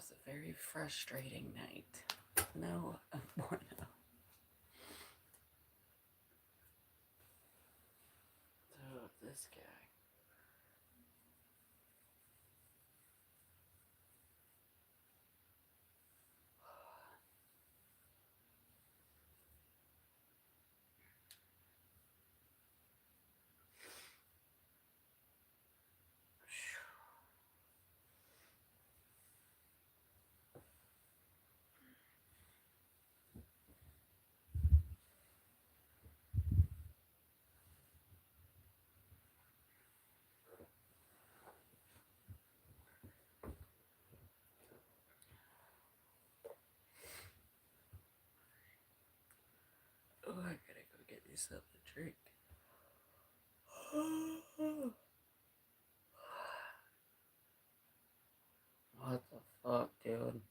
was a very frustrating night. No bueno. So this guy. Oh, I gotta go get yourself a drink. What the fuck, dude?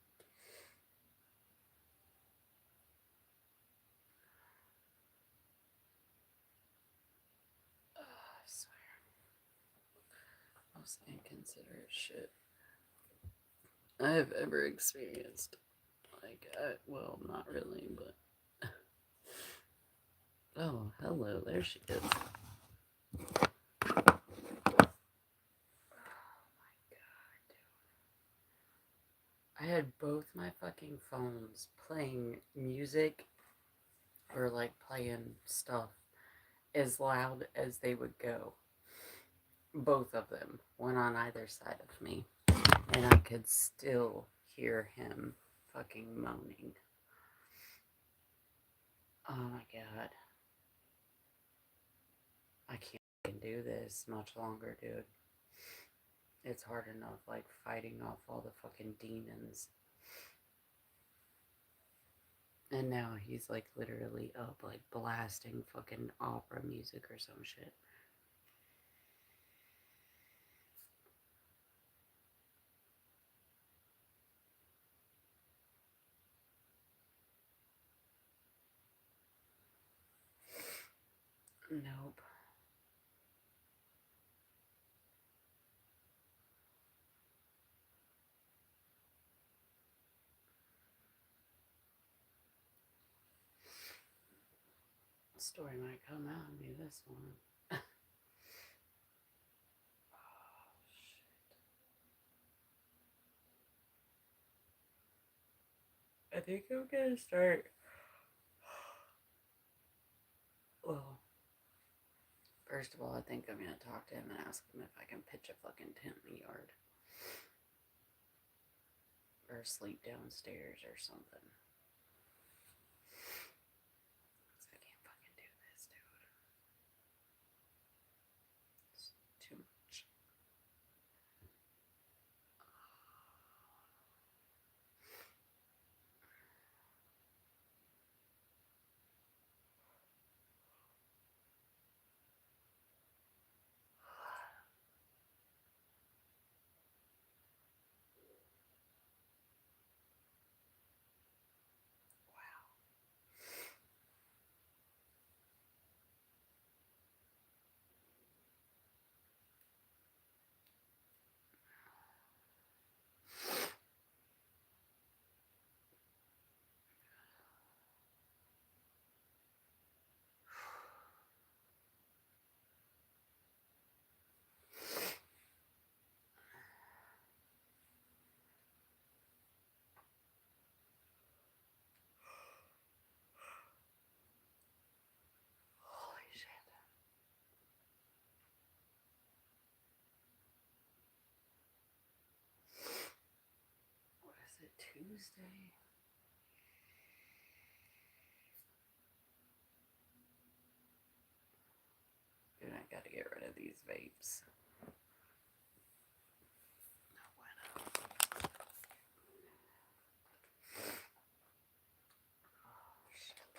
I swear. Most inconsiderate shit I have ever experienced. Like, well, not really, but. Oh, hello, there she is. I had both my fucking phones playing music or like playing stuff as loud as they would go. Both of them, one on either side of me. And I could still hear him fucking moaning. Oh my god. I can't do this much longer, dude. It's hard enough, like, fighting off all the fucking demons. And now he's, like, literally up, like, blasting fucking opera music or some shit. Nope. The story might come out and be this one. Oh, shit. I think I'm gonna start. Well, first of all, I think I'm gonna talk to him and ask him if I can pitch a fucking tent in the yard. Or sleep downstairs or something. I can't fucking do this, dude. It's too much. Holy shit. What is it, Tuesday? Dude, I gotta get rid of these vapes. No bueno. Oh, shit.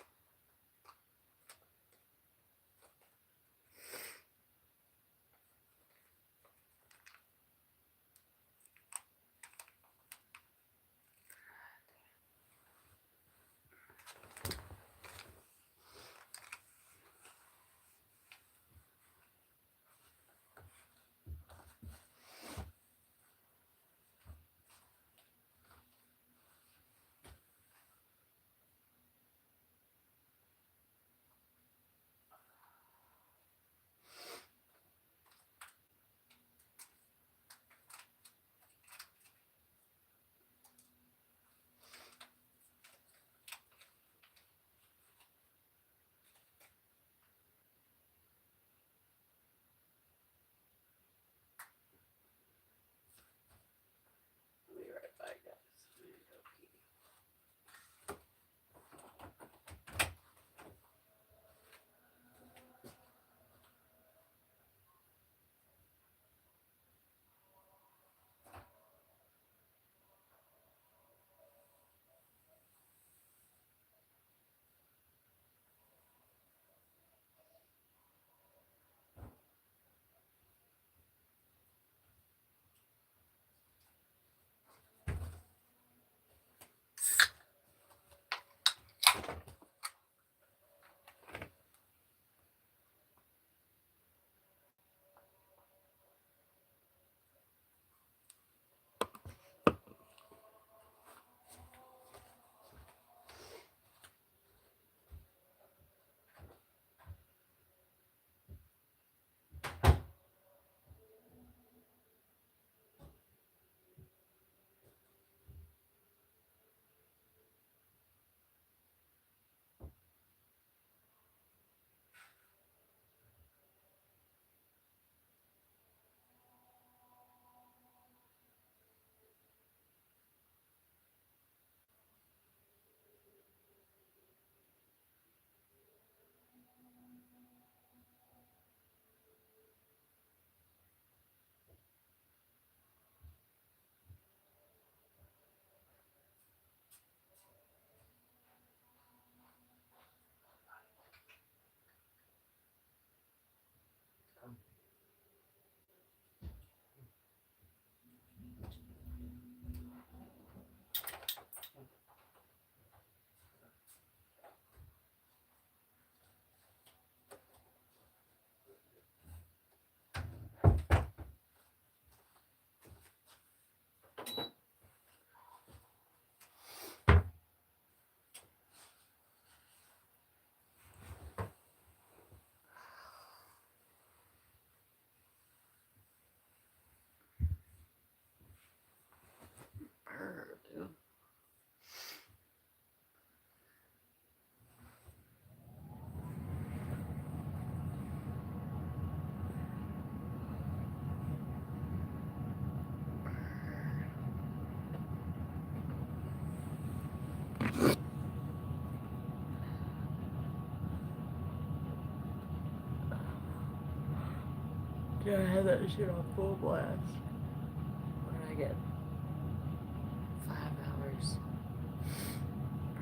Yeah, I had that shit on full blast. What did I get? 5 hours.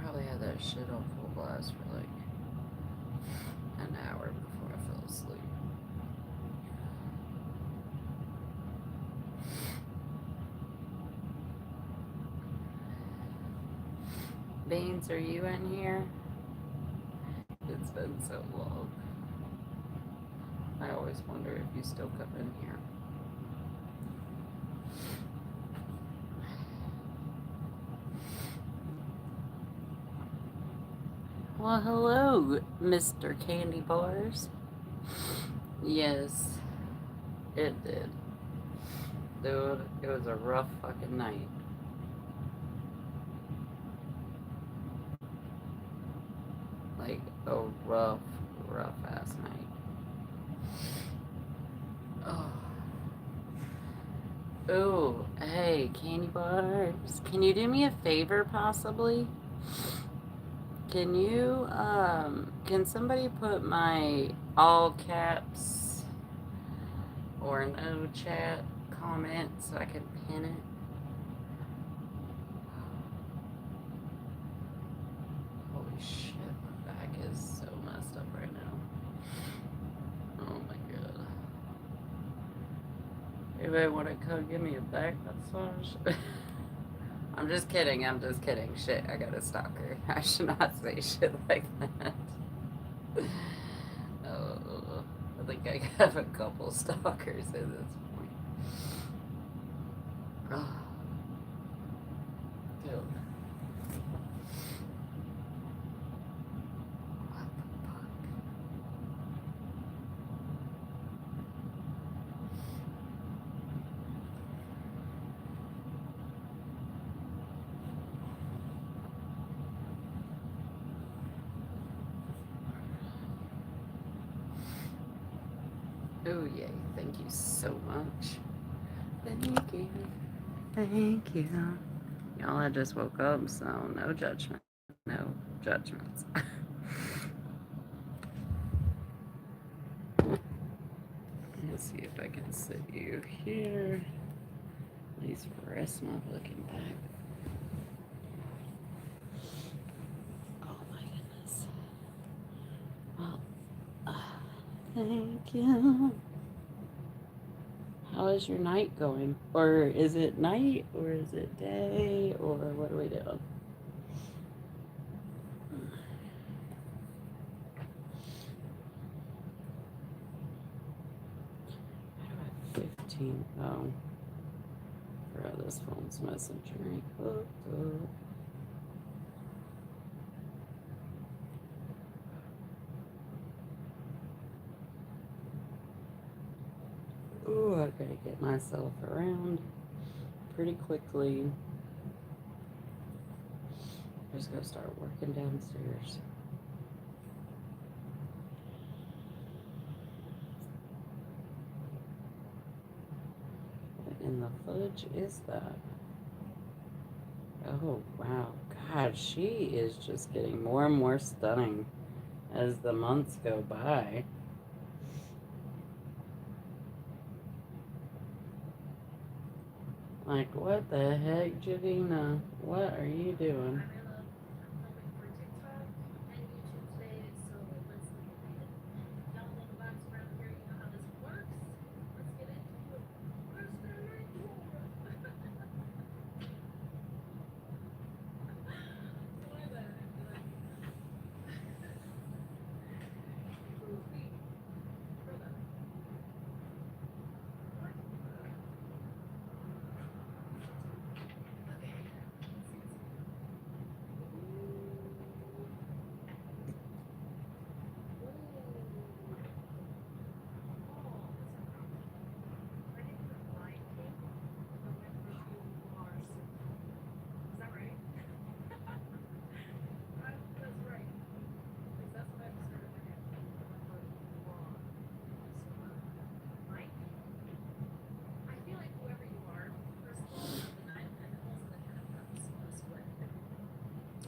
Probably had that shit on full blast for like an hour before I fell asleep. Beans, are you in here? It's been so long. I always wonder if you still come in here. Well, hello, Mr. Candy Bars. Yes, it did. Dude, it was a rough fucking night. Like, a rough, rough ass night. Oh. Ooh, hey, Candy Bars. Can you do me a favor, possibly? Can somebody put my all caps or no chat comment so I can pin it? Holy shit, my back is so messed up right now. Oh my god. Anybody want to come give me a back massage? I'm just kidding, Shit, I got a stalker. I should not say shit like that. Oh, I think I have a couple stalkers at this point. Oh, dude. What the fuck? Oh, yay. Thank you so much. Thank you. Thank you. Y'all, I just woke up, so no judgment. No judgments. Let's see if I can sit you here. At least rest my looking back. Oh my goodness. Well, thank you. How is your night going? Or is it night? Or is it day? Or what are we doing? 15. Oh. Forgot this phone's messenger. Oh, I gotta get myself around pretty quickly. I'm just gonna start working downstairs. What in the fudge is that? Oh, wow. God, she is just getting more and more stunning as the months go by. Like, what the heck, Jadina? What are you doing?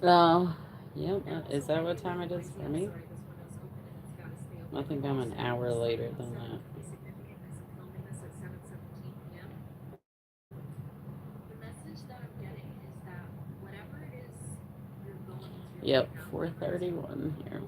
Oh, yep. Is that what time it is for me? I think I'm an hour later than that. Yep, 4:31 here.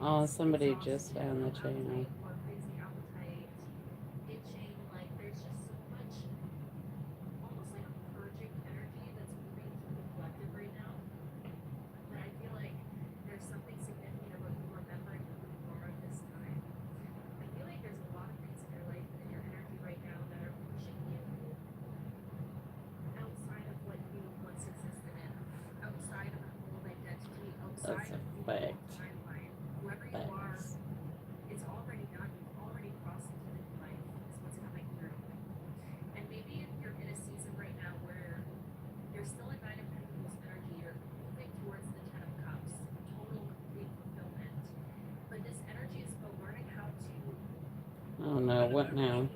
Oh, somebody just found the channel. That's a fact. Facts. Oh no, what now?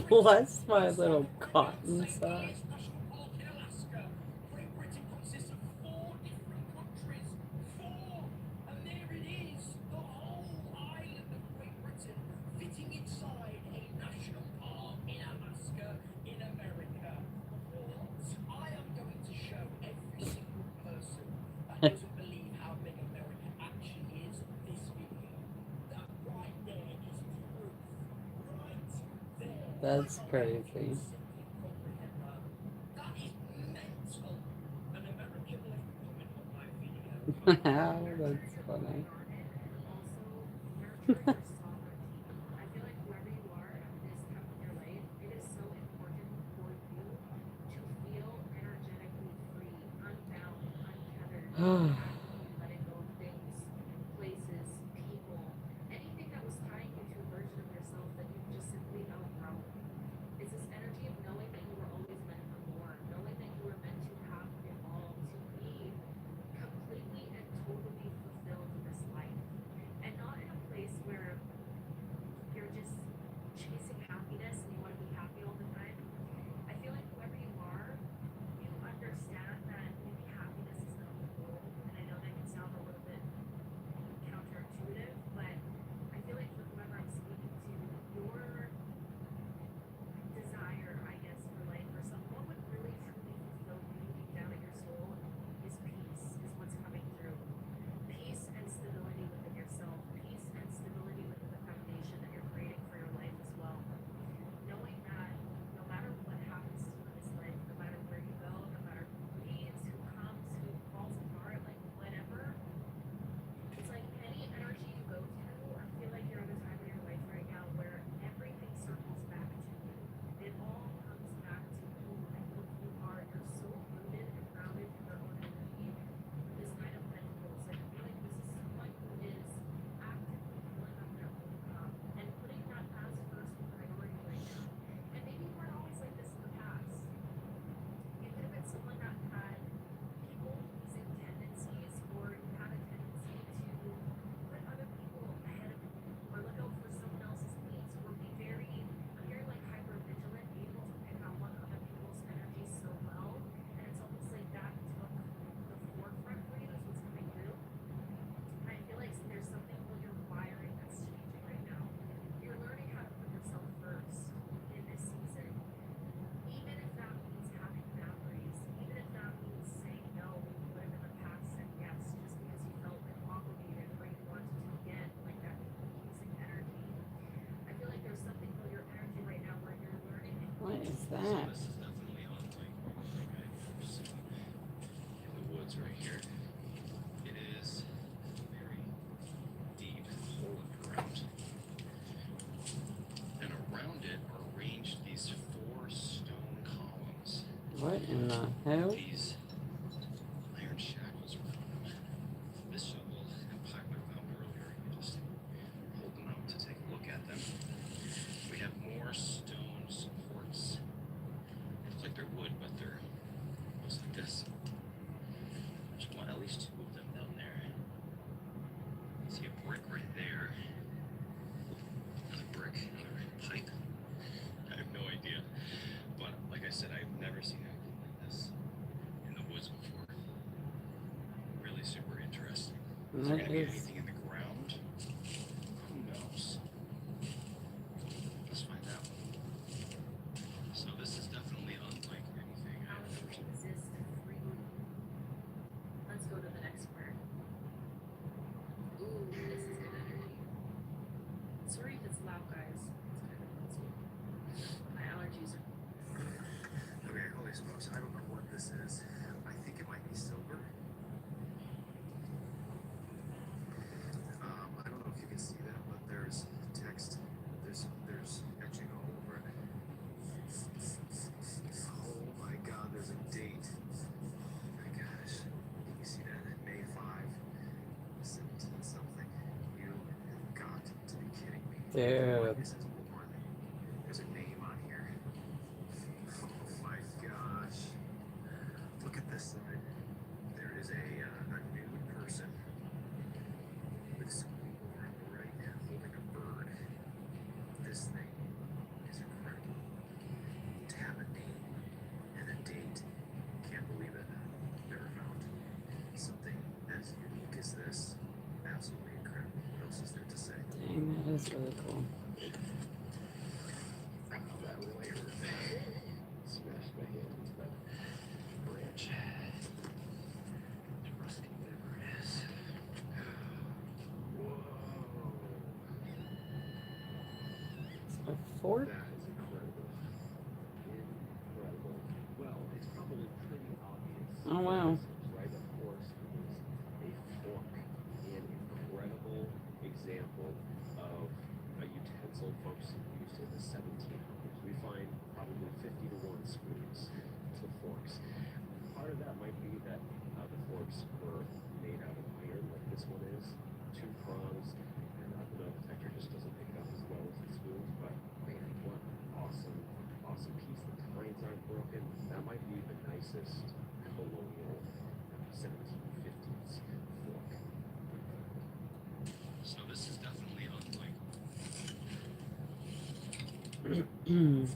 Bless my little cotton sock. That's crazy. That's funny. What is that? What in the hell? Is there It going to be is. anything in the ground? Who knows? Let's find out. So this is definitely unlike anything How I've does ever it seen. exist freely? Let's go to the next part. Ooh, this is good energy. Sorry if it's loud, guys. It's kind of noisy. My allergies are. Okay, holy smokes, I don't know what this is. I think it might be silver. I don't know if you can see that, but there's text. There's etching all over it. Oh my god, there's a date. Oh my gosh. Can you see that? May 5, 17 something. You have got to be kidding me. Dude. This is born. There's a name on here. Oh my gosh. Look at this side. There is a nude person with some people on the right holding a bird. This thing is incredible. To have a name and a date. Can't believe it. Never found something as unique as this. Absolutely incredible. What else is there to say? Dang, that is really cool. That really hurt. Smashed my hand into that branch. Rusty, whatever it is. Whoa. A fork? That is incredible. Incredible. Well, it's probably pretty obvious. Oh, wow. Right, of course, it is a fork. An incredible example of a utensil folks used in the 1700s. We find probably 50 to 1 spoons to forks. Part of that might be that the forks were made out of iron, like this one is, 2 prongs, and the metal detector just doesn't pick it up as well as the spoons. But man, what awesome, awesome piece. The tines aren't broken. That might be the nicest colonial 1750s fork. So this is definitely unlike. Whoa.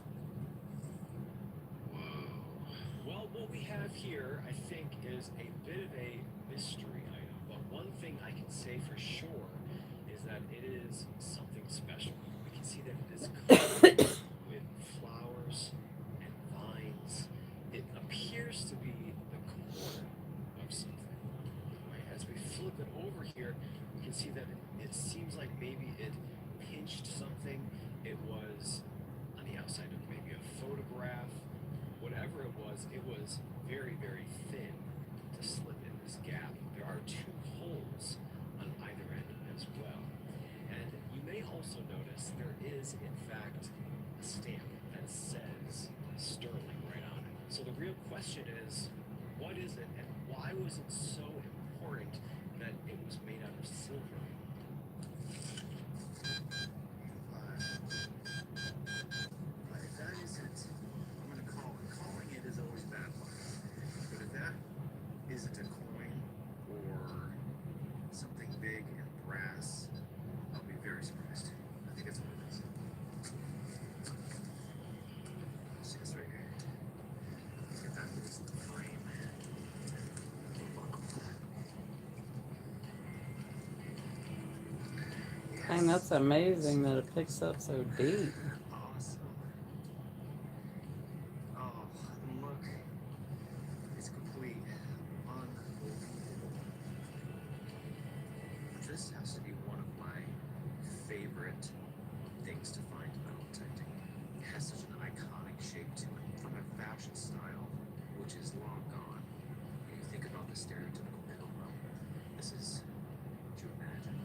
Well, what we have here, I think, is a bit of a mystery item. But one thing I can say for sure is that it is something special. We can see that it is covered with flowers and vines. It appears to be the corner of something. Right? As we flip it over here, we can see that it seems like maybe it pinched something. It was on the outside of maybe a photograph. Whatever it was very, very thin to slip in this gap. There are 2 holes on either end as well. And you may also notice there is, in fact, a stamp that says Sterling right on it. So the real question is, what is it and why was it so important that it was made out of silver? But if that isn't, I'm going to call it. Calling it is always bad luck. But if that isn't a coin or something big and brass, I'll be very surprised. I think that's what it is. See this right here? Let's get that loose in the frame. Dang, that's amazing that it picks up so deep. Awesome. Oh, look. It's complete. Unbelievable. This has to be one of my favorite things to find in metal detecting. It has such an iconic shape to it, from a fashion style, which is long gone. When you think about the stereotypical pilgrim, this is what you imagine.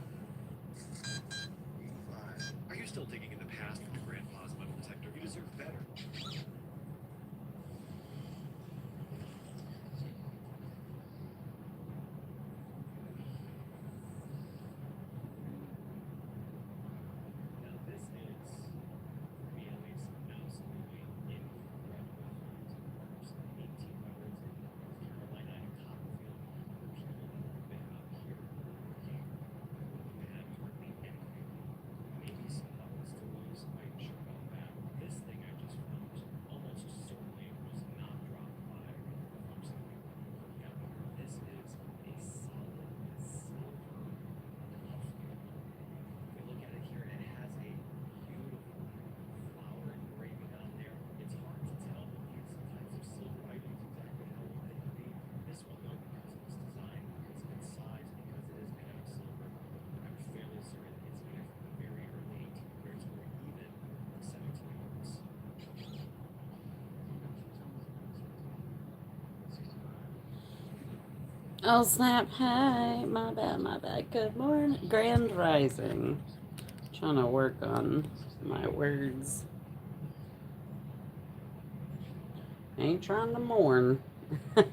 85. Are you still digging in the past with the grandpa's metal detector? You deserve better. Now this is, for me at least, absolutely incredible finds. Of course, 1800s in North Carolina and Copperfield. For people that have been out here working, they have hardly anything. Maybe some levels to Oh snap! Hi, my bad, my bad. Good morning, Grand Rising. Trying to work on my words. Ain't trying to mourn. Not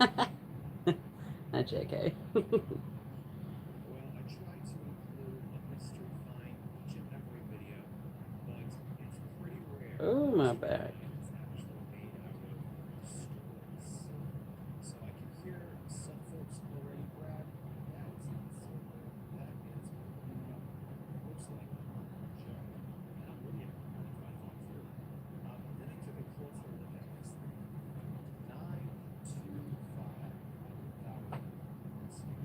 JK. Well, I try to include a mystery find each and every video, but it's pretty rare Oh to my find back. one that's actually made out of stories. So I can hear some folks already brag, that is not silver, that is aluminum, looks like a jug, and I'm with you if I thought through. Then I took a closer look at this thing. 925 out of 1,000. Let's see,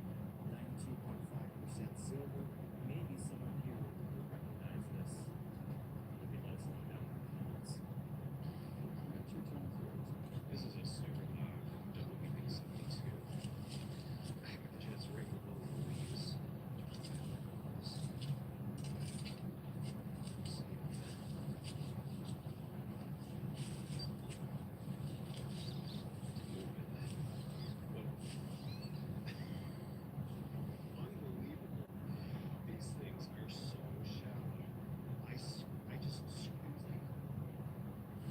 92.5% silver. Maybe someone here would recognize this. You can let us know down in the comments. What's your tone yours? This is a super loud WB72. I got the chance to ring the both leaves. Unbelievable. These things are so shallow. I just squeezed them.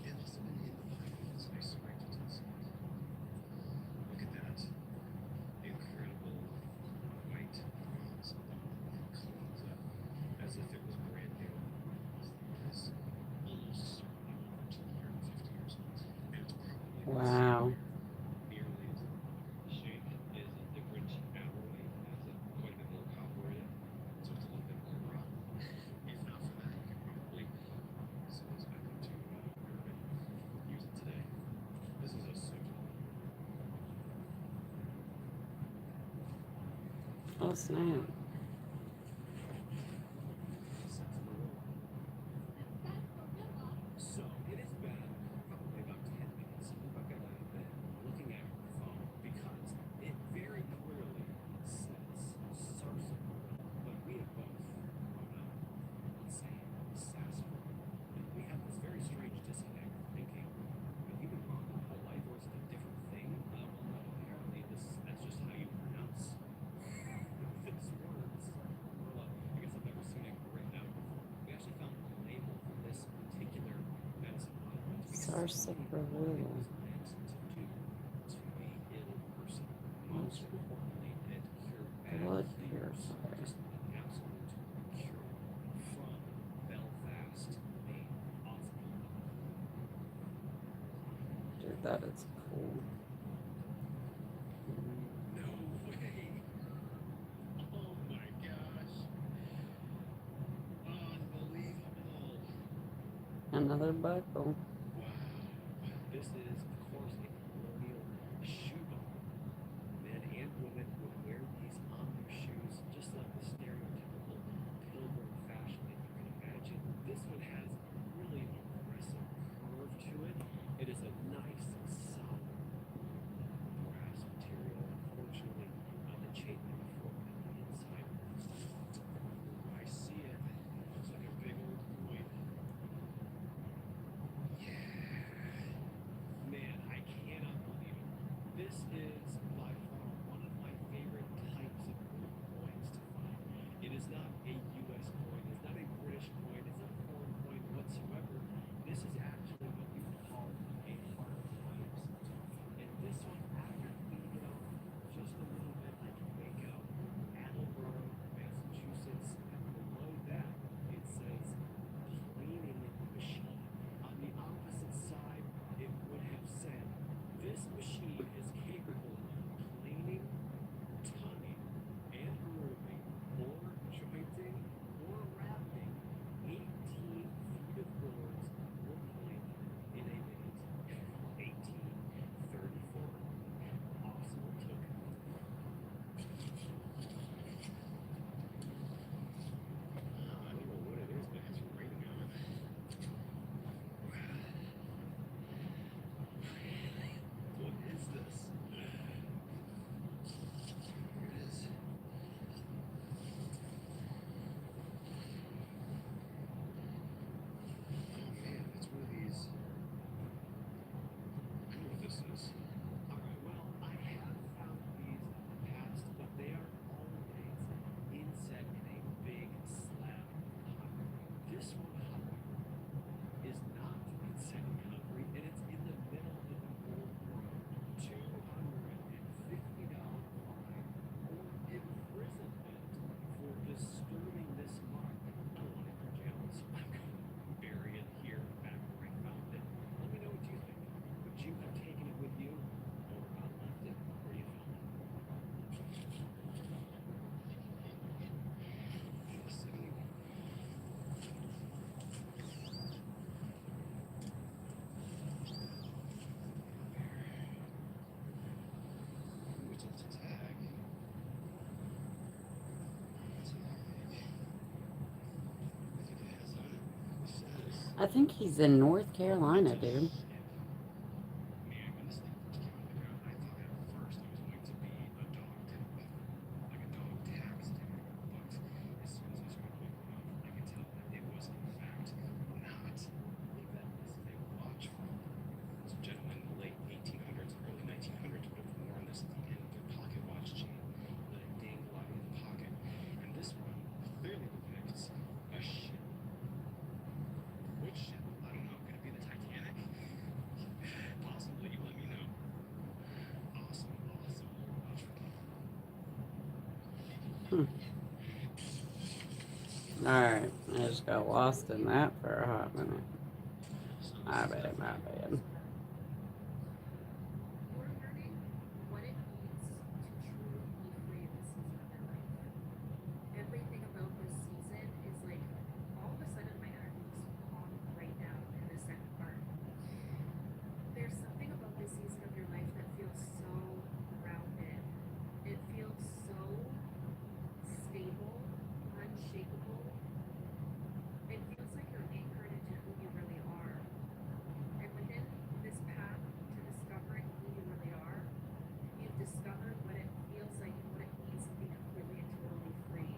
It must have been in 5 minutes. I scraped it to the side. Look at that. Incredible white bronze. Cleans up as if it was brand new. This is almost certainly over 250 years old. And it's probably been sitting Wow. there nearly as long. Shank is a different alloy. It's quite a bit more copper in it, so it's a little bit more rotten. If not for that, you could probably send this back up to Urban. Use it today. This is a suit. Oh snap. So it has been probably about 10 minutes since I got out of bed looking at my phone because it very clearly says sarsaparilla, but we have both grown up saying sarsaparilla. And we have this very strange disconnect thinking, have you been wrong your whole life or is it a different thing? Well, no, apparently that's just how you pronounce this word, sarsaparilla. I guess I've never seen it written out before. We actually found a label for this particular medicine product because it's funny what it Sarsaparilla. was meant to do to a ill person. Most importantly, it cured bad Blood fevers. purifier. Just an absolute cure from Belfast, Maine. Awesome. Dude, that is cool. No way. Oh my gosh. Unbelievable. Another buckle. Wow. This is, of course, a colonial shoe buckle. Men and women would wear these on their shoes, just like the stereotypical pilgrim fashion that you can imagine. This one has a really aggressive curve to it. It is a nice, solid brass material. Unfortunately, the chain may be broken on the inside. I see it. Looks like a big old coin. Yeah. Man, I think he's in North Carolina, dude. Man, when this thing first came out of the ground, I thought at first it was going to be a dog tag, like a dog tax tag. But as soon as I started looking up, I could tell that it was in fact not. Look at that. This is a watch from some gentleman in the late 1800s, early 1900s would have worn this at the end of their pocket watch chain, let it dangle out of the pocket. And this one clearly depicts a ship. Which ship? I don't know. Could it be the Titanic? Possibly. You let me know. Awesome, awesome watch. Hmm. Alright, I just got lost in that for a hot minute. My bad, my bad. You're learning what it means to truly be free in this season of your life. Everything about this season is like all of a sudden my energy just calmed right down in this second part. There's something about this season of your life that feels so grounded. It feels so stable, unshakable. It feels like you're anchored into who you really are. And within this path to discovering who you really are, you've discovered what it feels like and what it means to be completely and totally free.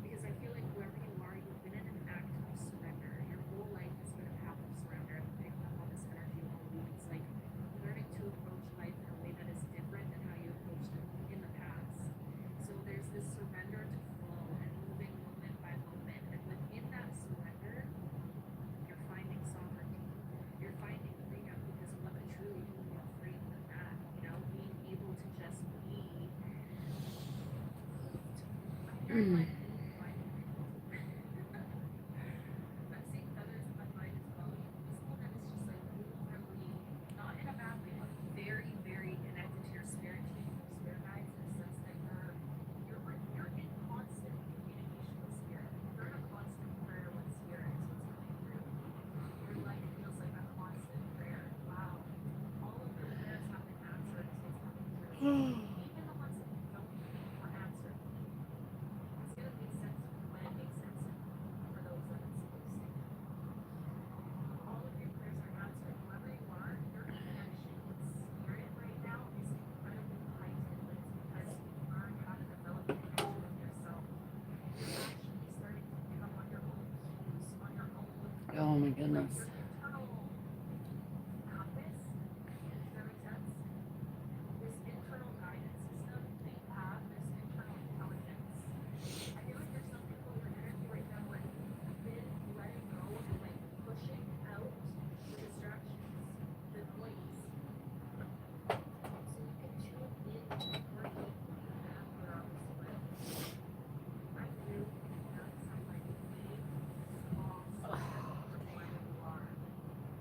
Because I feel like whoever you are, you've been in an act of surrender. Your whole life has been a path of surrender. I've been picking up on this energy all week. It's like learning to approach life in a way that is different than how you approached it in the past. So there's this surrender to flow and moving moment by moment. And within that surrender, you're finding sovereignty. You're finding freedom because what could truly be more freeing than that? You know, being able to just be. I'm hearing like flying vehicles. I'm seeing feathers in my mind as well. This woman is just like really, not in a bad way, but very, very connected to your spirit team, your spirit guides, in the sense that you're in constant communication with spirit. You're in a constant prayer with spirit is what's coming through. Your life feels like a constant prayer. Wow. All of your prayers have been answered is what's coming through. Even the ones that you don't think were answered. It's gonna make sense when it makes sense for those that it's supposed to. All of your prayers are answered. Whoever you are, your connection with spirit right now is incredibly heightened, but it's because you've learned how to develop a connection with yourself. You're actually starting to pick up on your own cues, on your own, Oh my like goodness. your internal compass. Does that make sense? This internal guidance system that you have, this internal intelligence. I feel like there's some people in your energy right now where you've been letting go and like pushing out the distractions, the noise, so you can tune in more deeply to the path you're on this life. I'm really picking up some like big, small steps for whoever you are.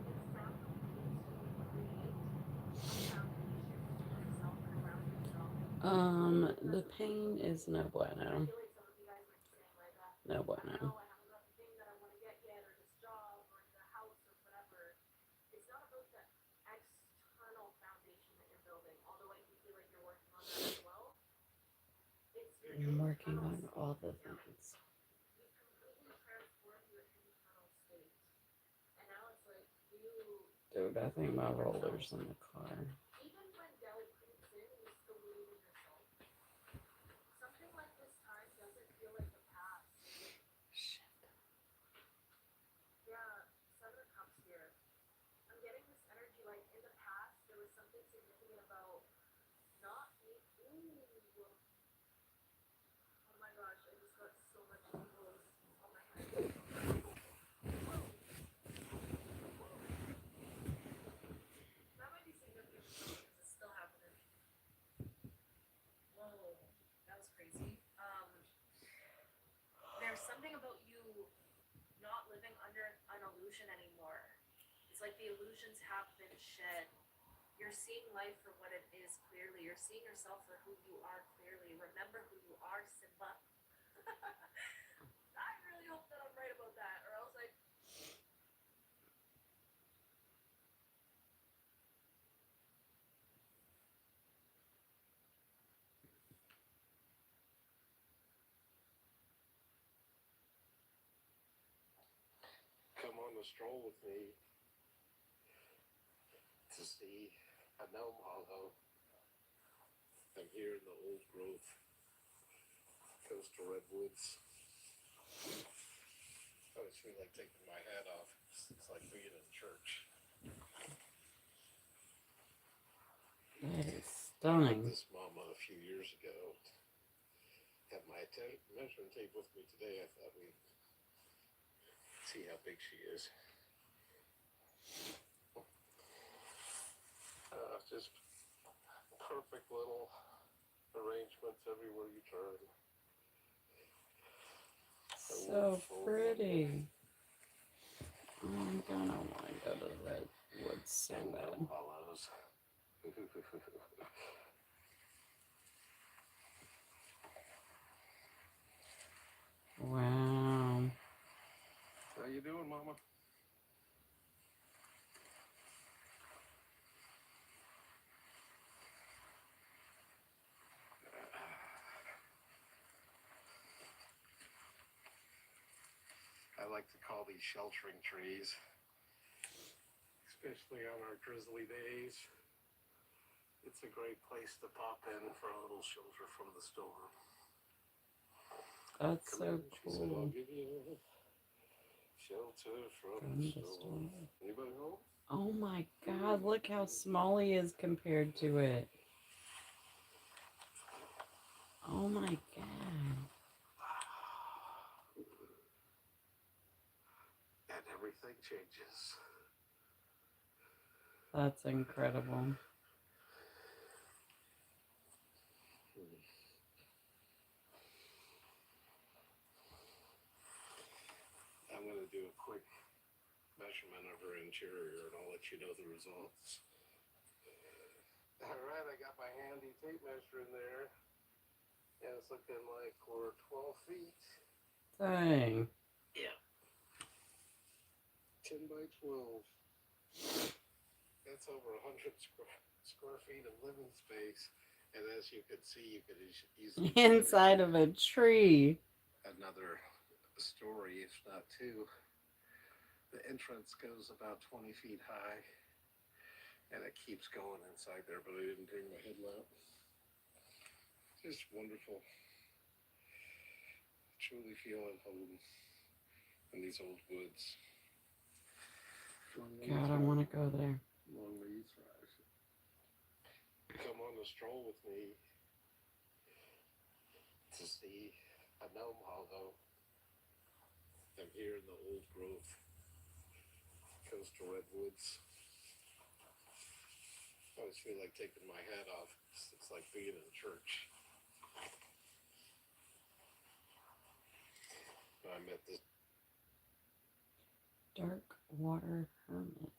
It's time for you to create a foundation for yourself and around yourself. The Because pain is no I bueno. feel like some of you guys might be saying like, No I don't bueno. know, I haven't got the thing that I want to get yet, or this job, or the house, or whatever. It's not about the external foundation that you're building, although I do feel like you're working on that as well. It's your I'm working internal on all state. the things. You've completely transformed your internal state. And now it's like you Dude, I think believe my in yourself. roller's in the car. Even when doubt creeps in, you still believe in yourself. Something like this time doesn't feel like the past. Shit. Yeah, Seven of Cups here. I'm getting this energy like in the past there was something significant about not me. Ooh. Oh my gosh, I just got so much tingles on my head. Whoa, whoa. That might be significant for someone because it's still happening. Whoa, that was crazy. There's something about you not living under an illusion anymore. It's like the illusions have been shed. You're seeing life for what it is clearly. You're seeing yourself for who you are clearly. Remember who you are, Simba. I really hope that I'm right about that, or else I. Come on a stroll with me to see a gnome hollow. I'm here in the old growth coastal redwoods. I always feel like taking my hat off. It's like being in church. That is I met stunning. this mama a few years ago. Had my measuring tape with me today. I thought we'd see how big she is. Just perfect little arrangements everywhere you turn. So pretty. I'm gonna want to go to the redwoods so bad. Hollows. Wow. How you doing, Mama? I like to call these sheltering trees, especially on our drizzly days. It's a great place to pop in for a little shelter from the storm. That's Come so in, she said, I'll cool. give you shelter from the storm. Anybody home? Oh my god, look how small he is compared to it. Oh my god. And everything changes. That's incredible. I'm going to do a quick measurement of her interior and I'll let you know the results. All right, I got my handy tape measure in there and it's looking like we're 12 feet. Dang. Yeah. 10 by 12. That's over 100 square feet of living space. And as you could see, you could easily Inside of a tree. Another story, if not two. The entrance goes about 20 feet high, and it keeps going inside there, but I didn't bring my headlamp. Just wonderful. Truly feeling home in these old woods. God, I want to go there. Long may you thrive. Come on a stroll with me to see a gnome hollow. I'm here in the old growth coastal redwoods. I always feel like taking my hat off. It's like being in church. I met this Dark water hermit.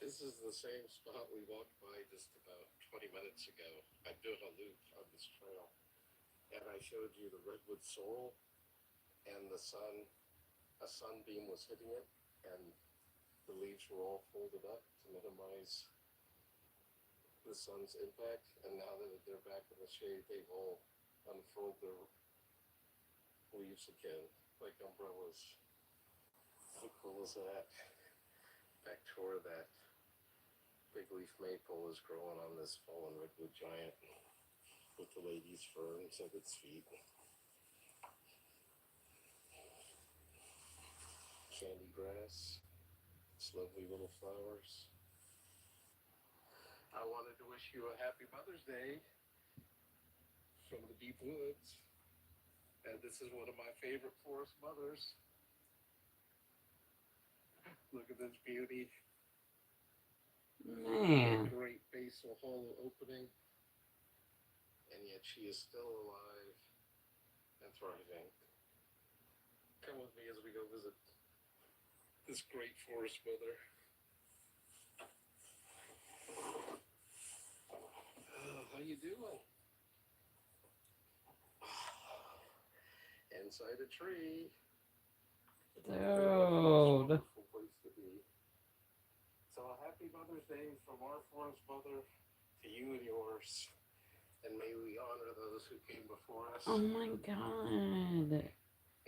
This is the same spot we walked by just about 20 minutes ago. I'm doing a loop on this trail. And I showed you the redwood sorrel and the sun. A sunbeam was hitting it and the leaves were all folded up to minimize the sun's impact. And now that they're back in the shade, they've all unfurled their leaves again, like umbrellas. How cool is that? Back to where that big leaf maple is growing on this fallen redwood giant with the lady's ferns at its feet. Candy grass, its lovely little flowers. I wanted to wish you a happy Mother's Day from the deep woods. And this is one of my favorite forest mothers. Look at this beauty. Man. Great basal hollow opening. And yet she is still alive and thriving. Come with me as we go visit this great forest mother. How you doing? Inside a tree. Dude. Wonderful place to be. So happy Mother's Day from our forest mother to you and yours. And may we honor those who came before us. Oh my god.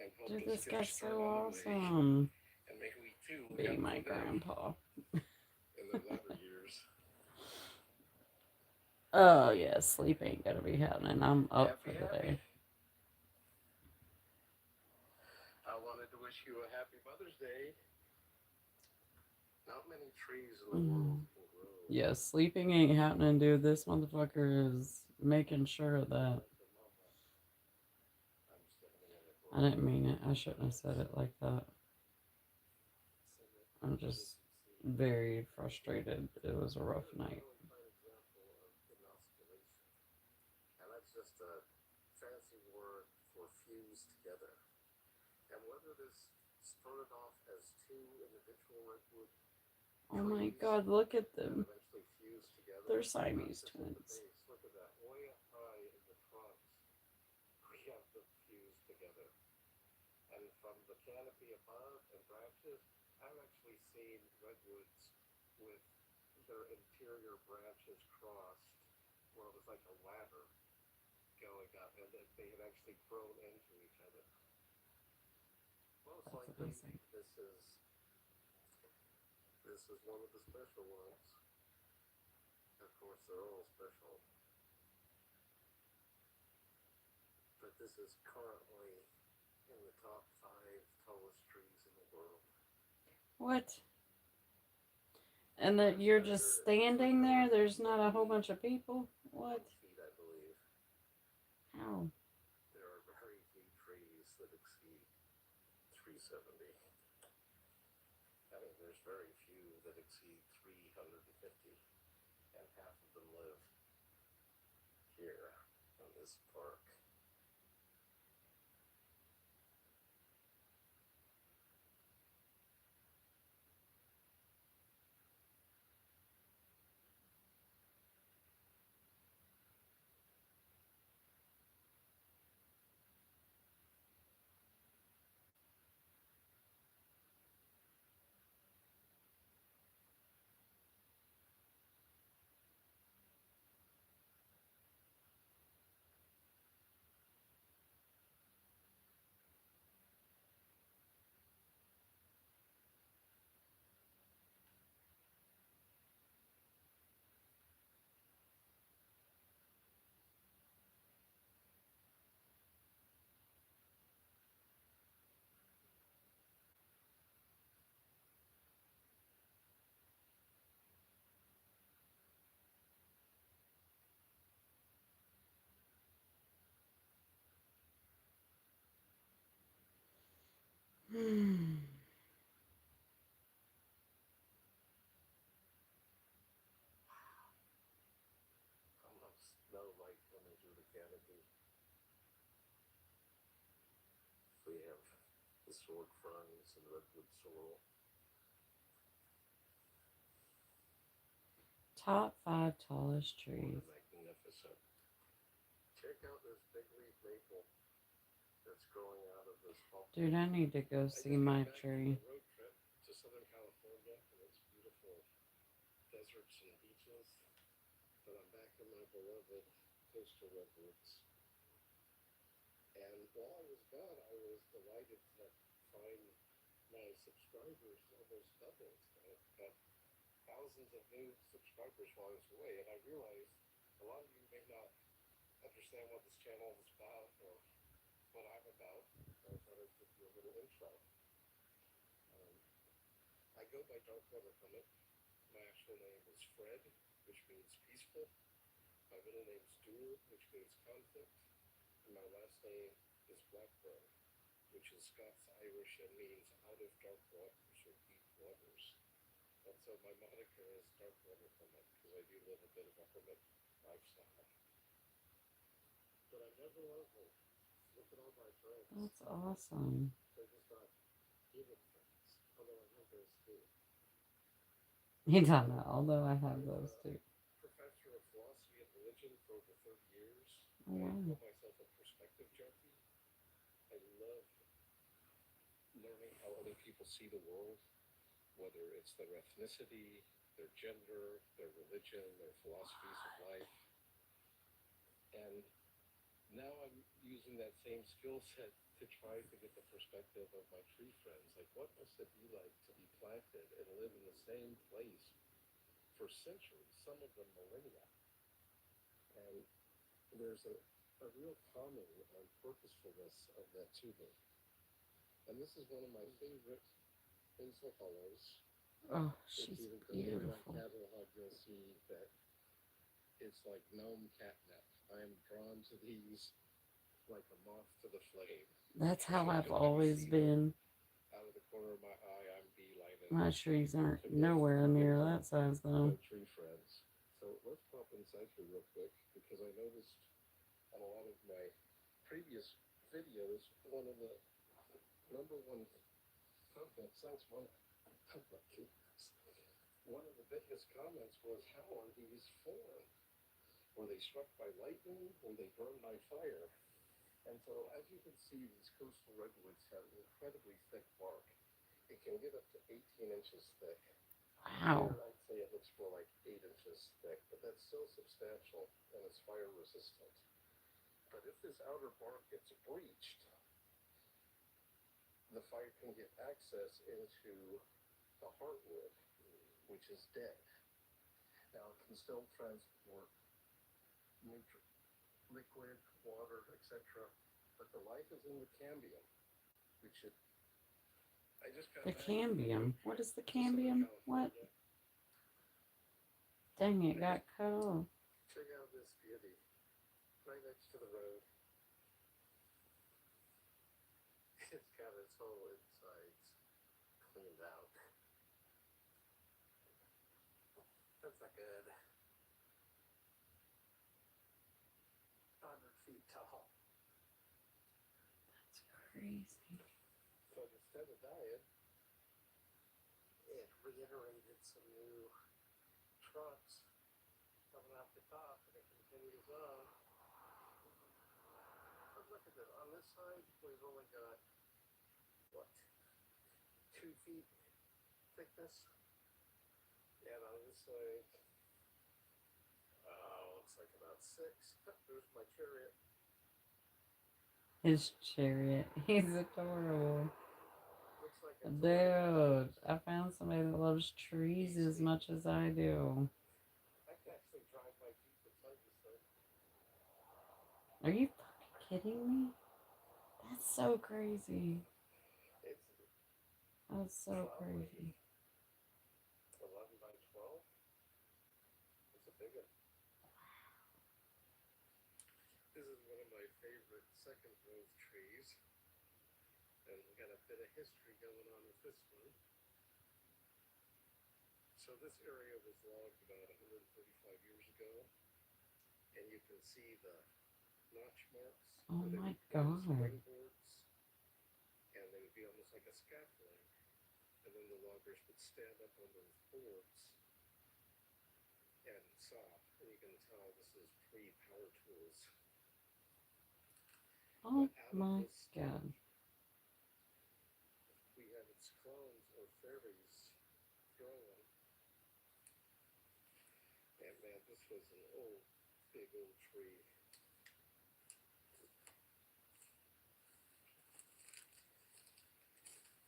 And hope Dude, those this guy's skippers so start on the way. awesome. And maybe we too look Be out my for them grandpa. in their latter years. Oh yeah, sleep ain't gonna be happening. I'm up for Happy, the happy. day. I wanted to wish you a happy Mother's Day. Not many trees in the Mm. world can grow. Yeah, sleeping ain't happening, dude. This motherfucker is making sure of that. Like your mama. I'm standing in a I grove didn't mean it. I of shouldn't have said it like that. so that I'm you just succeed. very frustrated. It was a rough It's a night. really fine example of inosculation. And that's just a fancy word for fuse together. And whether this started off as two individual redwood Oh my trees god, look at that them. eventually fused together, They're or not Siamese just at the twins. base, look at that, way up high in the trunks, we have them fused together. And from the canopy above and branches, I've actually seen redwoods with their interior branches crossed, where it was like a ladder going up, and that they had actually grown into each other. Most That's likely, amazing. this is one of the special ones. Of course, they're all special, but this is currently in the top 5 tallest trees in the world. What? And that you're just standing there? There's not a whole bunch of people? What? Feet, I believe. How? There are very few trees that exceed 370. I mean, there's very few that exceed 350, and half of them live here in this park. Almost no light coming through the canopy. We have the sword ferns and redwood sorrel. Top 5 tallest What a trees. magnificent. Check out this big leaf maple that's growing out of this pulp. Dude, I need to go I see just my got back from tree. a road trip to Southern California and its beautiful deserts and beaches. But I'm back in my beloved coastal redwoods. And while I was gone, I was delighted to find my subscribers almost doubled. I've got thousands of new subscribers while I was away, and I realized a lot of you may not understand what this channel is about or what I'm about. So I thought I'd give you a little intro. Um, I go by Darkwater Hermit. My actual name is Fred, which means peaceful. My middle name's Duel, which means conflict. And my last name is Blackburn, which is Scots Irish and means out of dark waters or deep waters. And so my moniker is Darkwater Hermit because I do live a bit of a hermit lifestyle. But I'm never lonely. Look at all my friends. That's awesome. They're just not human friends, although I have those too. You don't know, although I have I'm those a too. professor of philosophy and religion for over 30 years. Oh, I wow. call myself a perspective junkie. I love learning how other people see the world, whether it's their ethnicity, their gender, their religion, their philosophies of life. And now I'm using that same skill set to try to get the perspective of my tree friends. Like, what must it be like to be planted and live in the same place for centuries, some of them millennia? And there's a real calming and purposefulness of that to me. And this is one of my favorite hazel hollows. Oh, If she's you've been looking on beautiful. catalog, you'll see that it's like gnome catnip. I am drawn to these like a moth to the flame. That's how Every I've time I always see them been. out of the corner of my eye, I'm beelining My trees aren't to nowhere near that size though. my tree friends. So let's pop inside here real quick because I noticed on a lot of my previous videos, one of the number one comments, thanks, Mom. One of the biggest comments was, how are these formed? Were they struck by lightning? Were they burned by fire? And so, as you can see, these coastal redwoods have incredibly thick bark. It can get up to 18 inches thick. Wow. Here, I'd say it looks more like 8 inches thick, but that's still substantial and it's fire resistant. But if this outer bark gets breached, the fire can get access into the heartwood, which is dead. Now, it can still transport liquid, water, etc. But the life is in the cambium, which it. I just got The back from a cambium. road What trip is the to Southern cambium? What? California. Dang it, got cut off. Check out this beauty, right next to the road. It's got its whole insides cleaned out. That's a good 100 feet tall. That's crazy. So instead of dying, it reiterated some new trunks coming out the top, and it continues on. But look at this. On this side, we've only got, what, 2 feet thickness? And on this side, looks like about 6. There's my chariot. His chariot. He's adorable. Looks like Dude, I found somebody that loves trees as much as I do. I can actually drive my Jeep beside this thing. Are you fucking kidding me? That's so crazy. It's That's so crazy. 11 by 12. It's a big one. This is one of my favorite second growth trees. And we got a bit of history going on with this one. So this area was logged about 135 years ago. And you can see the notch marks. Oh where they my would put in God. springboards. And they would be almost like a scaffolding. And then the loggers would stand up on those boards and saw. And you can tell this is pre-power tools. Oh But out my of this God. we have its clones or fairies growing. And man, this was an old, big old tree.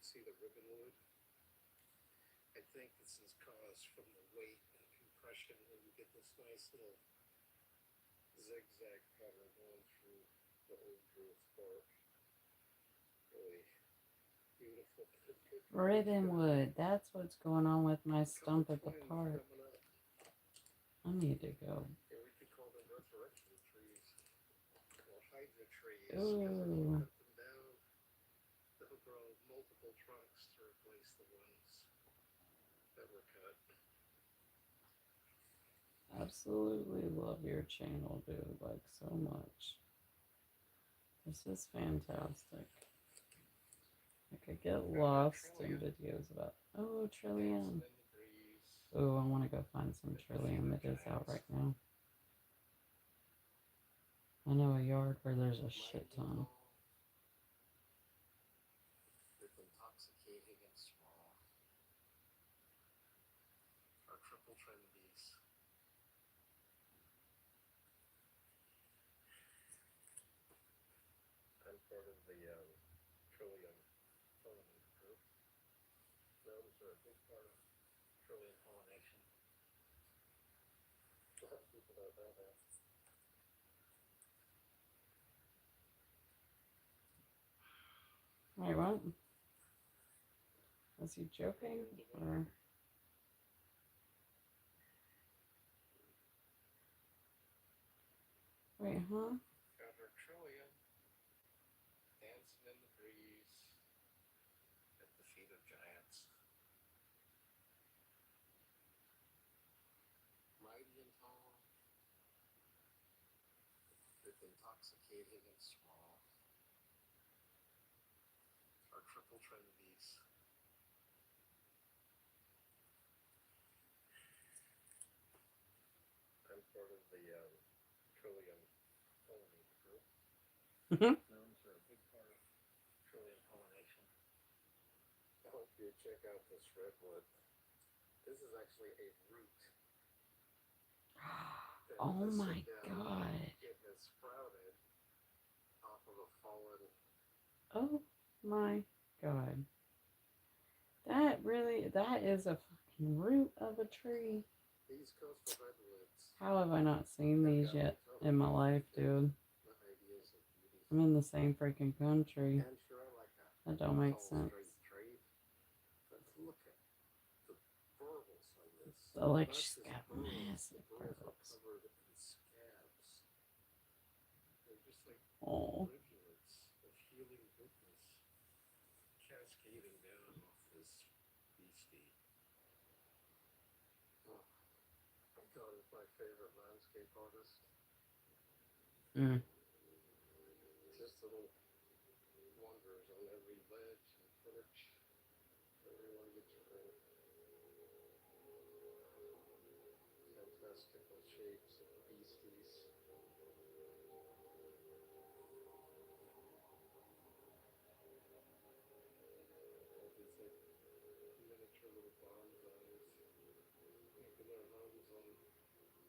See the ribbon wood? I think this is caused from the weight and compression, and you get this nice little zigzag pattern going through the old growth bark. Really beautiful. Ribbon wood. That's what's going on with my stump at the park. I need to go. Yeah, we could call them resurrection trees or hydra trees. Ooh. Cut them down. They'll grow multiple trunks to replace the ones that were cut. Absolutely love your channel, dude. Like, so much. This is fantastic. I could get lost in videos about. Oh, Trillium. Oh, I want to go find some Trillium. It is out right now. I know a yard where there's a shit ton. It's intoxicating and small. Our triple trinities. part of the trillium pollinate group. Gnomes are a big part of trillium pollination. A lot of people don't know that. Wait, what? Was he joking? Or... Wait, huh? Got our trillium dancing in the breeze at the feet of giants. Mighty and tall, with intoxicating and small. Our triple trinities. I'm part of the trillium pollinate group. Gnomes are a big part of trillium pollination. I hope you check out this redwood. This is actually a root. Oh my god. It has sprouted off of a fallen. Oh my god. That is a fucking root of a tree. These coastal redwoods. How have I not seen these yet in my life, dude? I'm in the same freaking country. That don't make sense. Like she's got massive burrows. Oh. Cascading down off this beastie. God is my favorite landscape artist. Just little wonders on every ledge and perch. Everyone gets a ring. Fantastical shapes of beasties. All these like miniature little bonsais making their homes on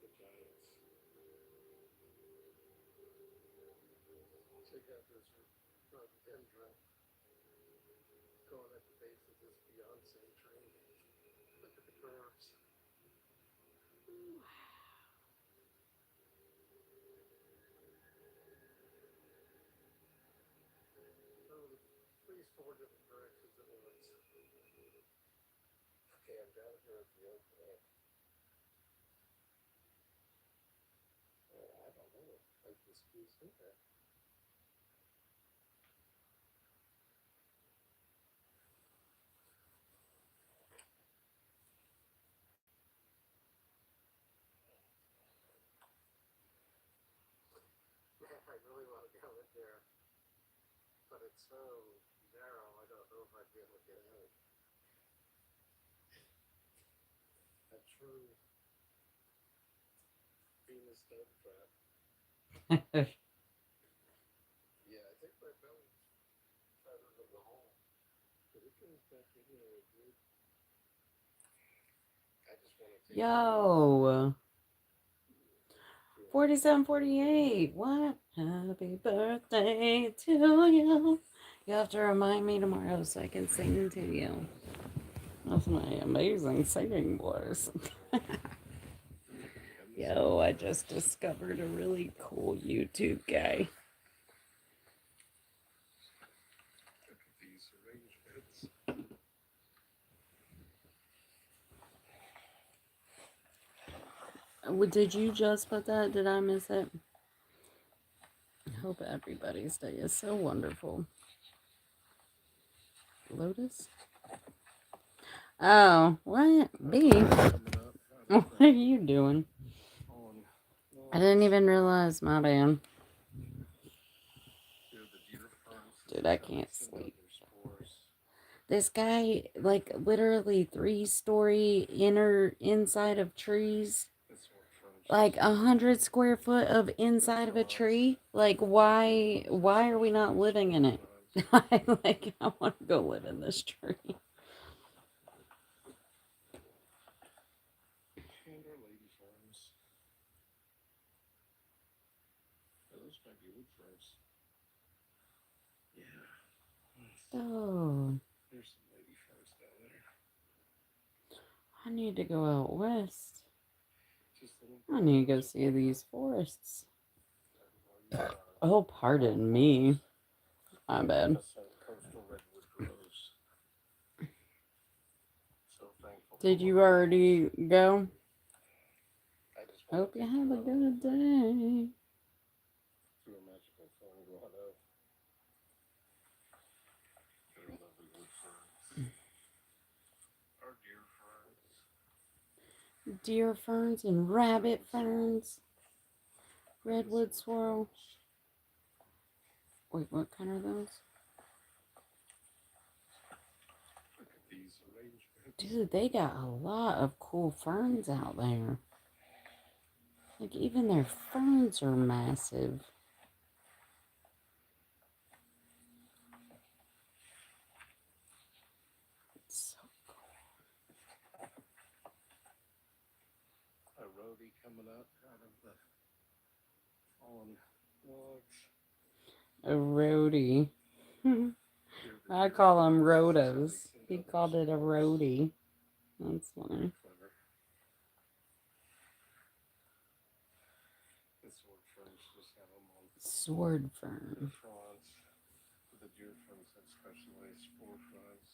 the giants. Check out this rhododendron going at the base of this Beyonce tree. Look at the curves. Oh, please 4 different directions at once. Okay, I'm down here at the opening. I don't know. I can squeeze in there. I really want to go in there, but it's so narrow, I don't know if I'd be able to get out. A true Venus stone trap. Yeah, I think my belly's fatter than the hole. But it goes back in there, dude. I just want to take Yo. 4748. What? Happy birthday to you. You have to remind me tomorrow so I can sing to you. That's my amazing singing voice. Yo, I just discovered a really cool YouTube guy. these arrangements. Did you just put that? Did I miss it? I hope everybody's day is so wonderful. Lotus? Oh, what? B? What are you doing? I didn't even realize, my bad. Dude, I can't sleep. This guy, like, literally 3-story inside of trees. Like 100 square foot of inside of a tree. Like, why are we not living in it? I want to go live in this tree. And our lady farms. Those might be wood farms. Oh, There's some lady ferns down there. I need to go out west. Just little I need to go brown see these forests. everywhere you turn. Oh, pardon me. My bad. 100% coastal redwood groves. So thankful. Did you already go? I just want Hope to you take have a you out good day. to a magical fern grotto. There are lovely wood ferns. Our deer ferns. Deer ferns and rabbit ferns. Redwood swirl. Wait, what kind are those? Look at these arrangements. Dude, they got a lot of cool ferns out there. Like, even their ferns are massive. It's so cool. A roadie coming up out of the fallen logs. A roadie. I call them rhodos. He called it a roadie. That's funny. Clever. The sword ferns just have them on Sword the fern. fronds. The deer ferns have specialized spore fronds.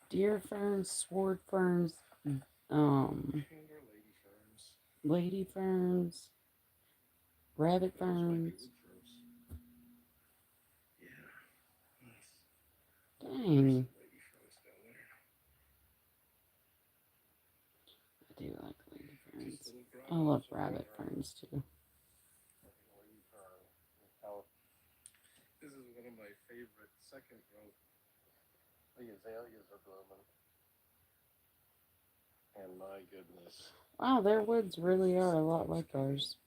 Deer ferns, sword ferns, And our lady ferns. lady ferns, rabbit Those might be ferns. wood ferns. Yeah. Nice. There's Dang. some lady ferns down there. I do like lady ferns. Just little I love grottos of rabbit water. ferns too. Lady fern. This is one of my favorite second growth. The azaleas are blooming. And my goodness. Wow, their woods really are a lot like ours.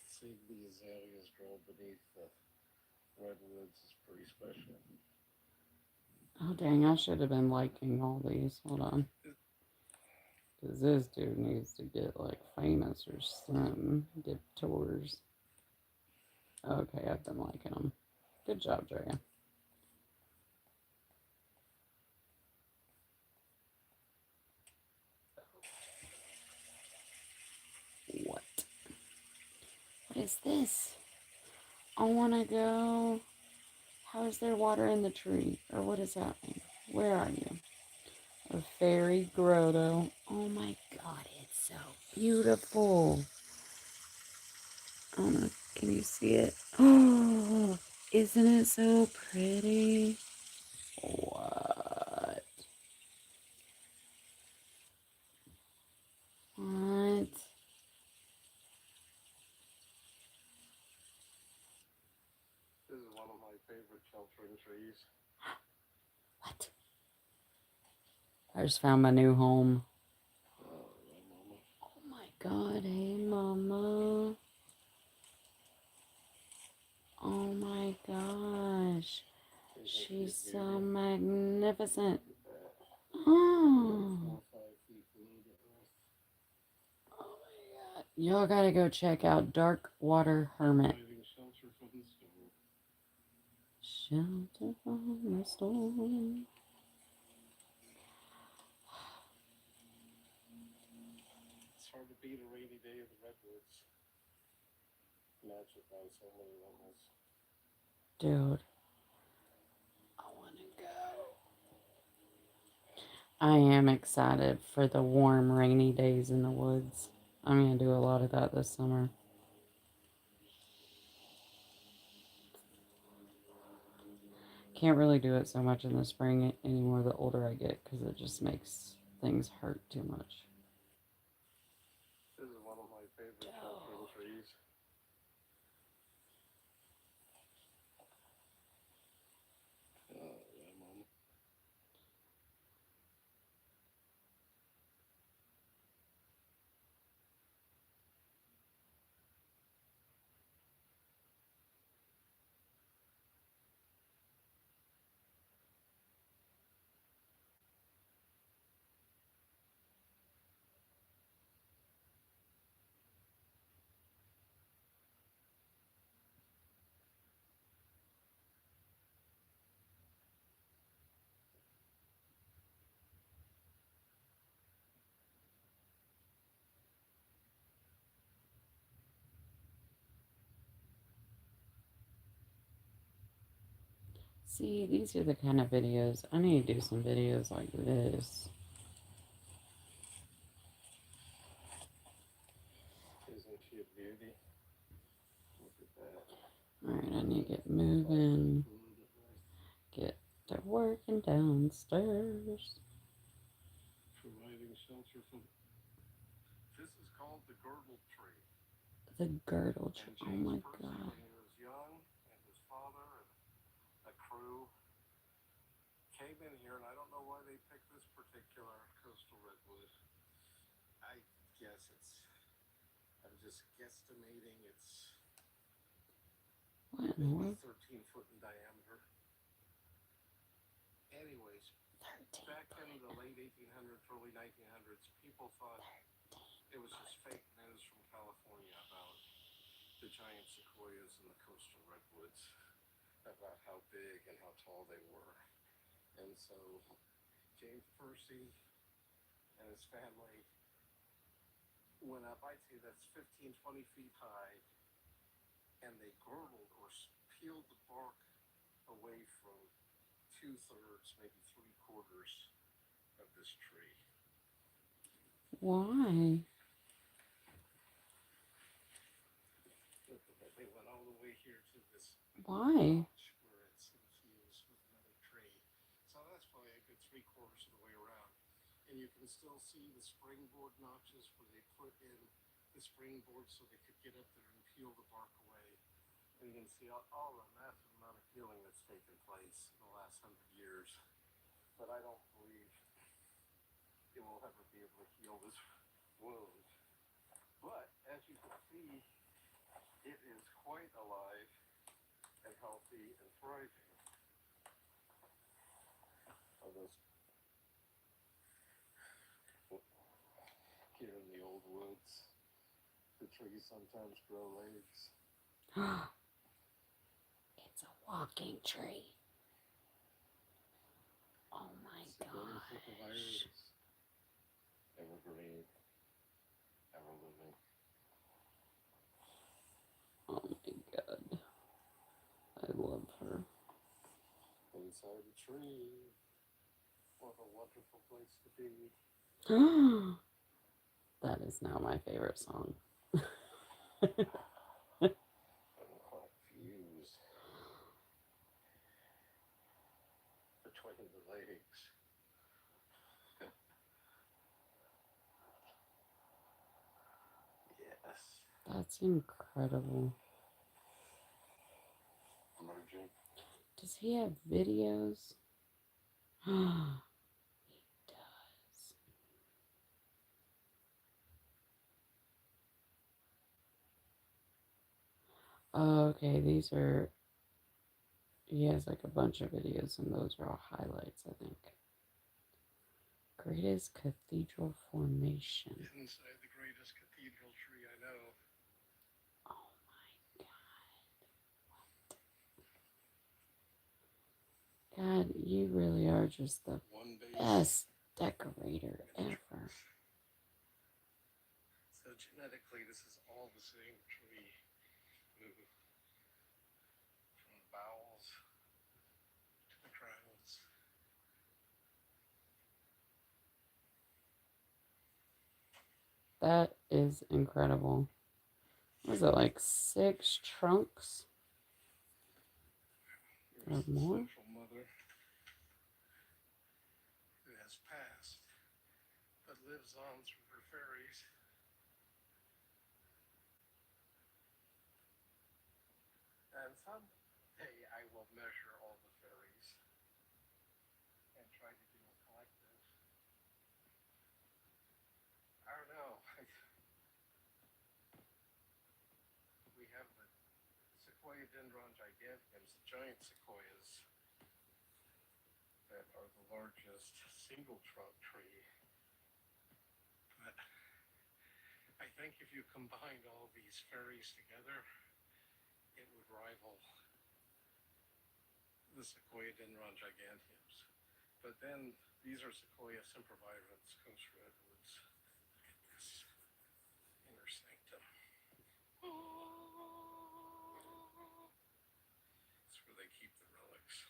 Seeing the azaleas grow beneath the redwoods is pretty special. Oh dang, I should have been liking all these. Hold on. Because this dude needs to get like famous or something. Get tours. Okay, I've been liking them. Good job, Dreya. What? What is this? I want to go. How is there water in the tree? Or what is happening? Where are you? A fairy grotto. Oh my god, it's so beautiful. I don't know. Can you see it? Oh, isn't it so pretty? What? What? This is one of my favorite sheltering trees. What? I just found my new home. Oh, yeah, mama. Oh my god, hey mama. Oh my gosh. She's so magnificent. Oh. 4 or 5 feet below the earth. Oh my god. Y'all gotta go check out Dark Water Hermit. Providing shelter from the storm. Shelter from the storm. It's hard to beat a rainy day in the redwoods. Magic on so many levels. Dude, I wanna go. I am excited for the warm, rainy days in the woods. I'm gonna do a lot of that this summer. Can't really do it so much in the spring anymore the older I get because it just makes things hurt too much. This is one of my favorite sheltering trees. Oh, yeah, mama. See, these are the kind of videos. I need to do some videos like this. Isn't she a beauty? Look at that. Alright, I need to get moving. Get to working downstairs. Providing shelter from. This is called the girdle tree. The girdle tree. And Oh James my Percy, god. when he was young, and his father and a crew came in here, and I don't know why they picked this particular coastal redwood. I guess I'm just guesstimating it's What in the maybe world? 13 foot in diameter. Anyways, 13. back in the late 1800s, early 1900s, people thought it was just fake news from California about the giant sequoias and the coastal redwoods, about how big and how tall they were. And so James Percy and his family went up, I'd say that's 15, 20 feet high, and they girdled or peeled the bark away from 2/3, maybe 3/4 of this tree. Why? They went all the way here to this Why? notch where it's infused with another tree. So that's probably a good 3/4 of the way around. And you can still see the springboard notches where they put in the springboard so they could get up there and peel the bark away. And you can see all the massive amount of healing that's taken place in the last 100 years. But I don't believe it will ever be able to heal this wound. But as you can see, it is quite alive and healthy and thriving. Of those here in the old woods, the trees sometimes grow legs. It's a walking tree. Oh my gosh. Evergreen, ever living. Oh my god. I love her. Inside a tree. What a wonderful place to be. That is now my favorite song. I'm confused between the legs. Yes. That's incredible. Emerging. Does he have videos? He does. Oh, okay, these are. He has like a bunch of videos, and those are all highlights, I think. Greatest cathedral formation. Inside the greatest cathedral tree I know. Oh my god. God, you really are just the best decorator ever. So genetically, this is all the same tree. From the bowels to the crowns. That is incredible. Was it like 6 trunks? Or more? Central mother who has passed but lives on through her fairies. And someday I will measure all the fairies and try to do a collective. I don't know. We have the Sequoia dendron giganteums, the giant sequoias that are the largest single trunk tree. But I think if you combined all these fairies together, it would rival the Sequoia dendron giganteums. But then these are Sequoia sempervirens, coast redwoods. Look at this inner sanctum. It's where they keep the relics.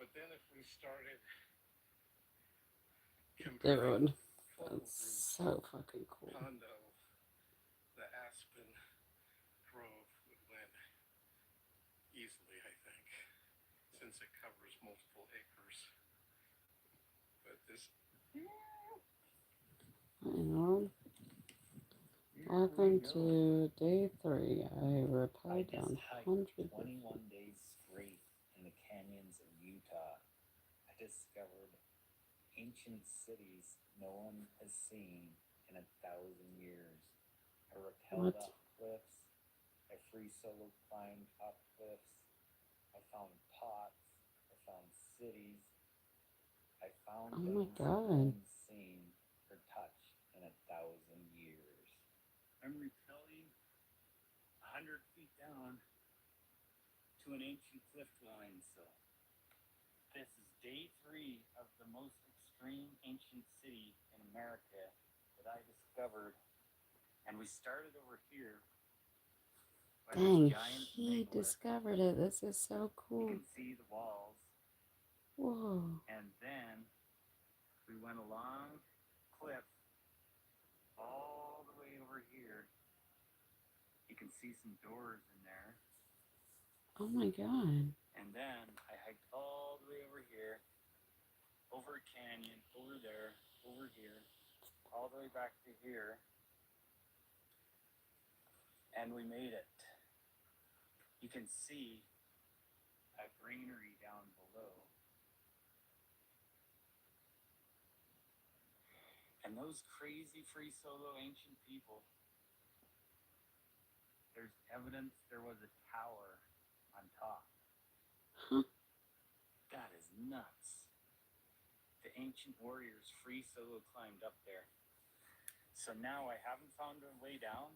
But then if we started Dude, comparing photo that's groups, so fucking cool. Condo, the Aspen Grove would win easily, I think, since it covers multiple acres. But this. Hang on. Welcome to day 3. I rappelled down hundreds of 21 days straight in the canyons of Utah. I discovered ancient cities no one has seen in 1,000 years. I rappelled up cliffs. I free solo climbed up cliffs. I found pots. I found cities. I found things no one's seen or touched in 1,000 years. I'm rappelling 100 feet down to an ancient cliff dwelling. So this is day 3 of the most extreme ancient city in America that I discovered. And we started over here. Dang, he discovered it. This is so cool. You can see the walls. Whoa. And then we went along cliff all the way over here. You can see some doors in there. Oh my god. And then I hiked all the way over here, over a canyon, over there, over here, all the way back to here. And we made it. You can see a greenery down below. And those crazy free solo ancient people, there's evidence there was a tower on top. Huh? That is nuts. The ancient warriors free solo climbed up there. So now I haven't found a way down,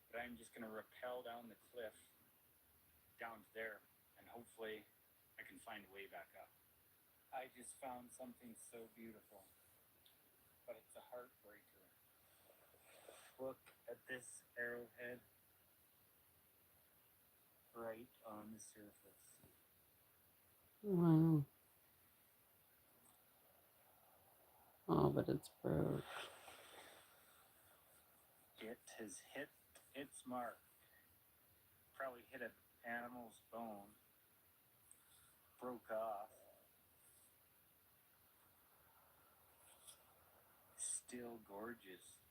but I'm just going to rappel down the cliff down to there, and hopefully I can find a way back up. I just found something so beautiful, but it's a heartbreaker. Look at this arrowhead right on the surface. Wow. Oh, but it's broke. It has hit its mark. Probably hit an animal's bone. Broke off. Still gorgeous.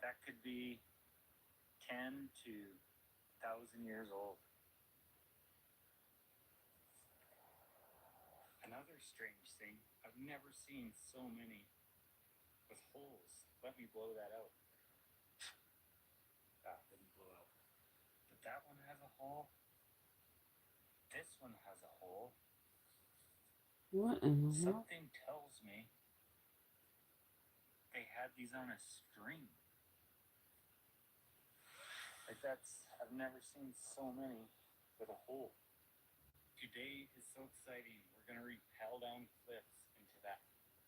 That could be 10 to 1,000 years old. Another strange thing, I've never seen so many with holes. Let me blow that out. Ah, didn't blow out. But that one has a hole. This one has a hole. What in the world? Something tells me they had these on a string. Like I've never seen so many with a hole. Today is so exciting. We're going to rappel down cliffs into that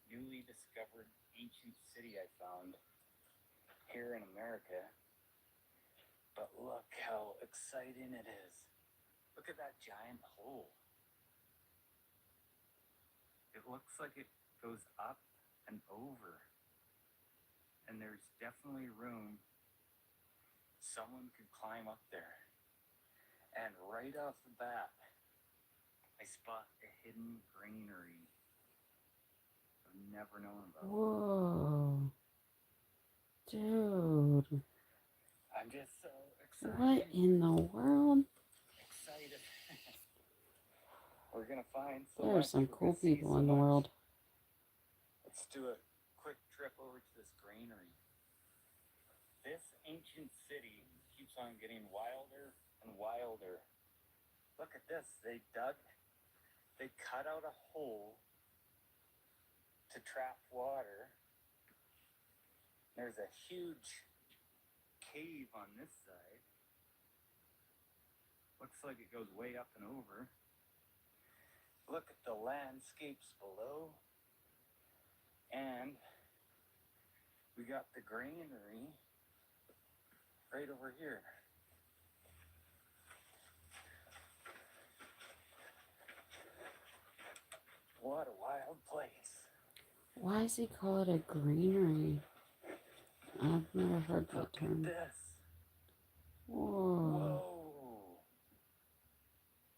newly discovered ancient city I found here in America. But look how exciting it is. Look at that giant hole. It looks like it goes up and over. And there's definitely room. Someone could climb up there. And right off the bat, I spot a hidden granary I've never known about. Whoa. Dude. I'm just so excited. What in the world? Excited. We're going to find so There are much. some cool people in the world. Let's do a quick trip over to this granary. This ancient city keeps on getting wilder and wilder. Look at this. They cut out a hole to trap water. There's a huge cave on this side. Looks like it goes way up and over. Look at the landscapes below. And we got the granary right over here. What a wild place. Why does he call it a greenery? I've never heard that Look term. at this. Whoa. Whoa.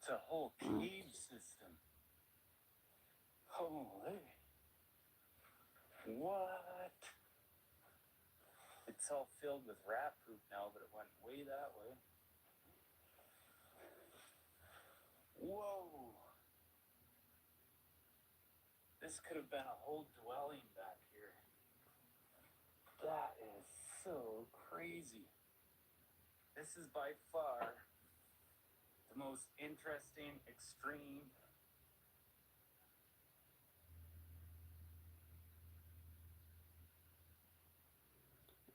It's a whole What? cave system. Holy. What? It's all filled with rat poop now, but it went way that way. Whoa. This could have been a whole dwelling back here. That is so crazy. This is by far the most interesting, extreme.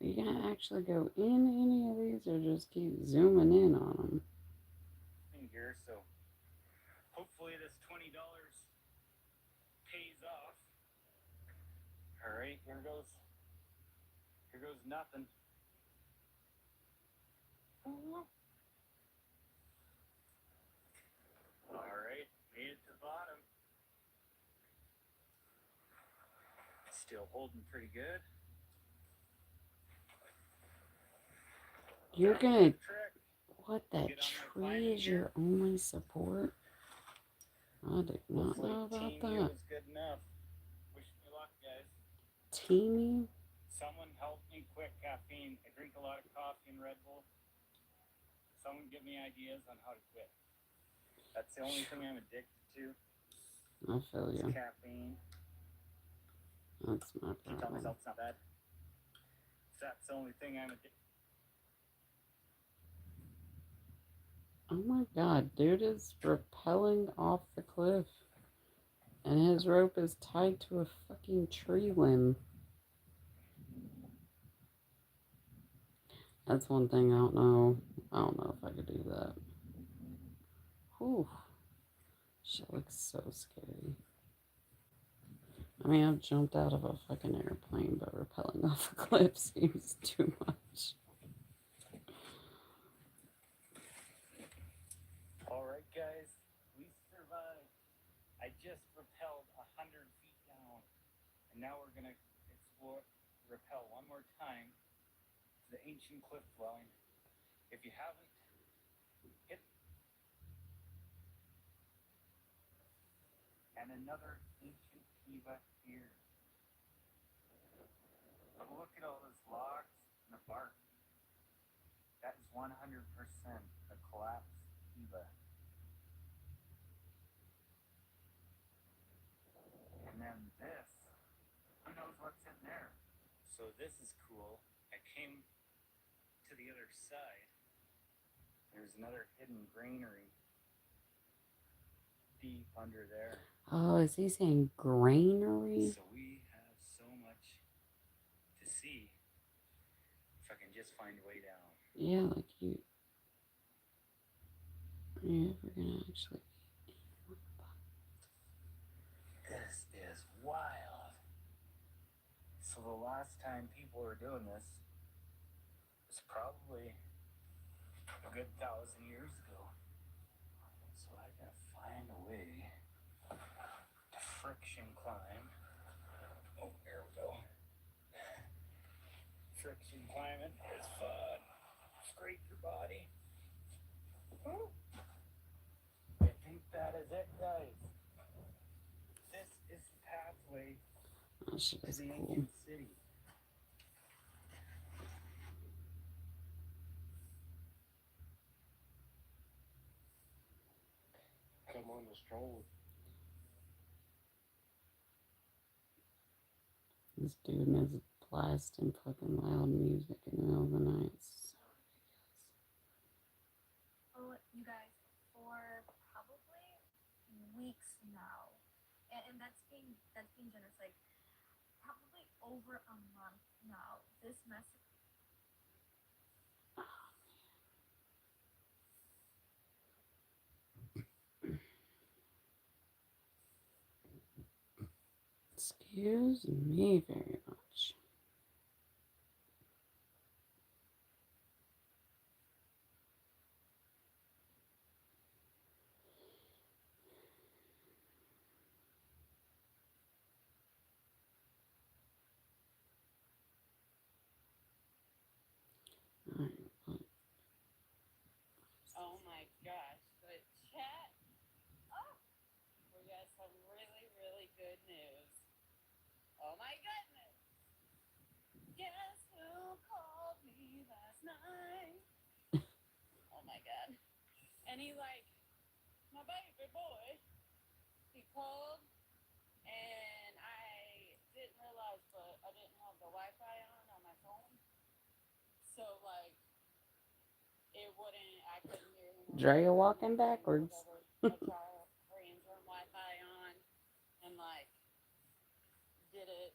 Are you gonna actually go in any of these or just keep zooming in on them? In here, so hopefully this $20 pays off. All right, here goes. Here goes nothing. All right, made it to the bottom. Still holding pretty good. You're That's gonna. the trick. What, that Get on my tree climbing is your gear. only support? I did not Hopefully know about Team U that. is good enough. Wish me luck, guys. Teeny? Someone help me quick, caffeine. I drink a lot of coffee and Red Bull. Someone give me ideas on how to quit. That's the only thing I'm addicted to. I feel It's you. caffeine. That's my I tell problem. myself it's not bad. That's the only thing I'm addicted to. Oh my god, dude is rappelling off the cliff. And his rope is tied to a fucking tree limb. That's one thing I don't know. I don't know if I could do that. Whew. Shit looks so scary. I mean, I've jumped out of a fucking airplane, but rappelling off a cliff seems too much. All right, guys, we survived. I just rappelled 100 feet down, and now we're gonna rappel one more time to the ancient cliff dwelling. If you haven't hit, and another ancient kiva here. Look at all those logs and the bark. That is 100% a collapsed kiva. And then this, who knows what's in there? So this is cool. I came to the other side. There's another hidden granary deep under there. Oh, is he saying granary? So we have so much to see. If I can just find a way down. Yeah, like you. Are you ever gonna actually. This is wild. So the last time people were doing this was probably a good 1,000 years ago. So I gotta find a way to friction climb. Oh, there we go. Friction climbing is fun. Scrape your body. I think that is it, guys. This is the pathway That shit to is the cool. ancient city. Come on the stroll. This dude is blasting fucking loud music in the middle of the night. It's so ridiculous. Oh, you guys, for probably weeks now, and that's being generous. Like probably over a month now. This message. Excuse me very much. Alright, Oh my gosh, but chat. Oh, we got some really, really good news. Oh my goodness. Guess who called me last night? Oh my god. And he like, my baby boy, he called and I didn't realize, but I didn't have the Wi-Fi on my phone. So like, it wouldn't, I couldn't hear him or Dreya whatever, walking and then backwards. whatever, I tried hurry and turn Wi-Fi on and like, get it,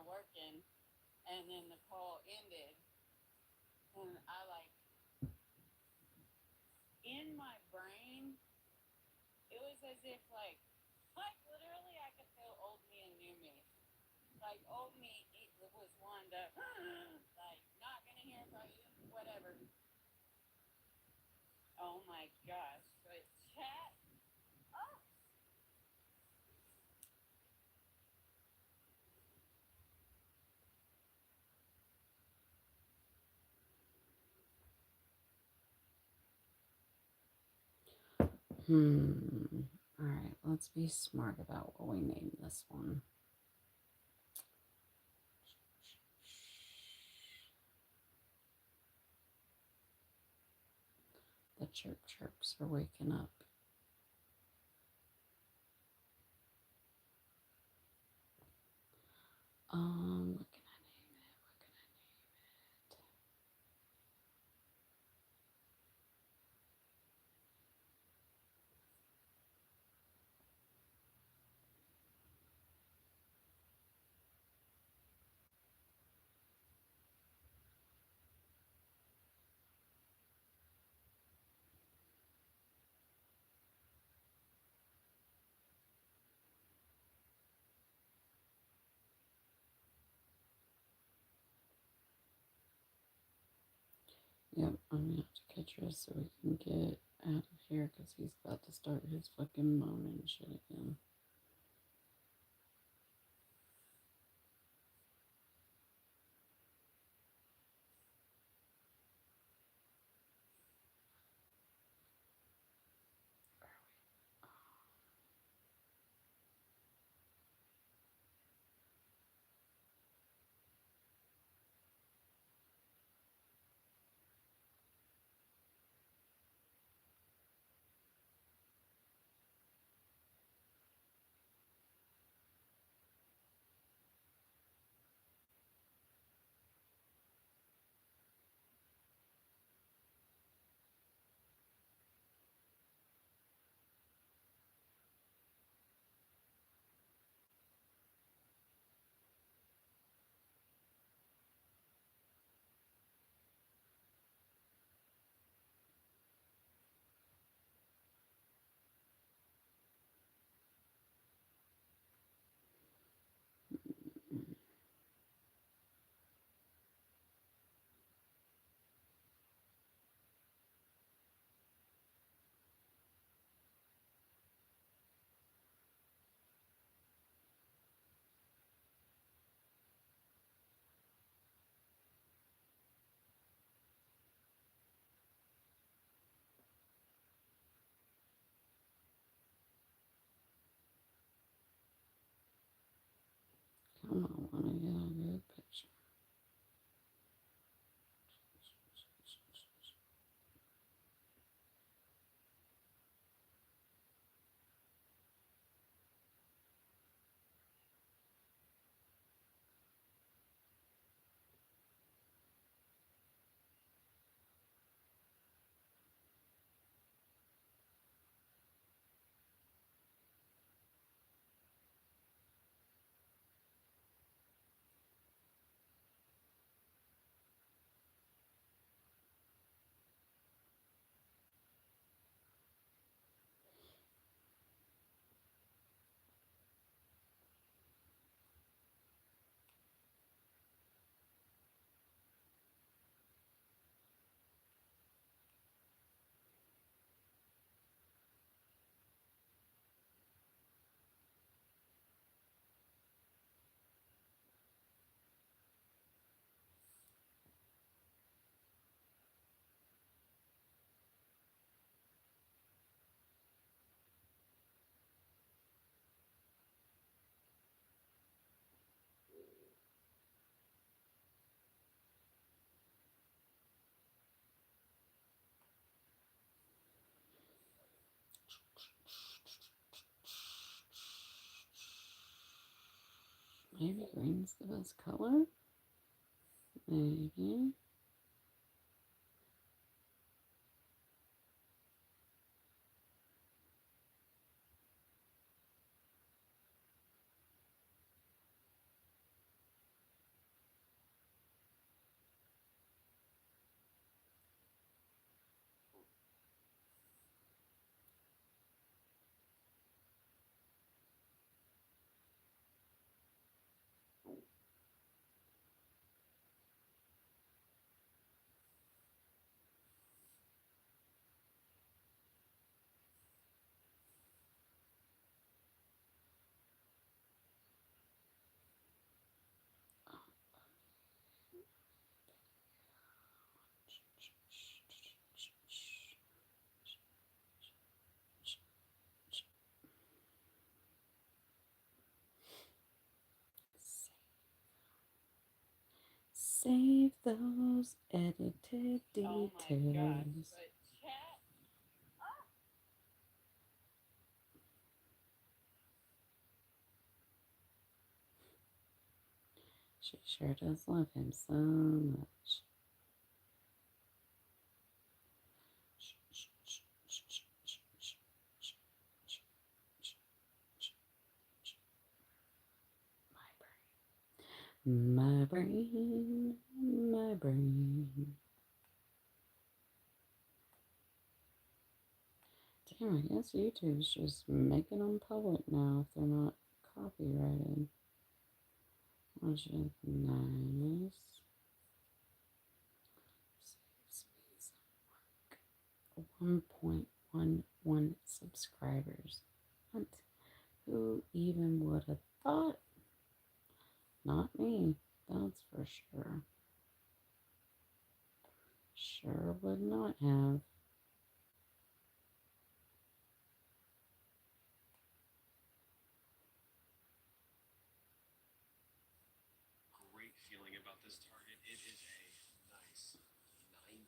working. And then the call ended, and I like, in my brain, it was as if like literally I could feel old me and new me. Like old me, it was one to like not gonna hear from you, whatever. Oh my gosh, but chat. Oh, Alright, let's be smart about what we name this one. The chirp chirps are waking up. What can I name it? Yep, I'm gonna have to catch her so we can get out of here because he's about to start his fucking moaning shit again. Maybe green's the best color? Maybe. Save those edited details. Oh my gosh, but chat. Oh, She sure does love him so much. My brain, my brain. Damn, I guess YouTube's just making them public now if they're not copyrighted. Which is nice. Saves me some work. 1.11 subscribers. What? Who even would have thought? Not me, that's for sure. Sure would not have. Great feeling about this target. It is a nice 95.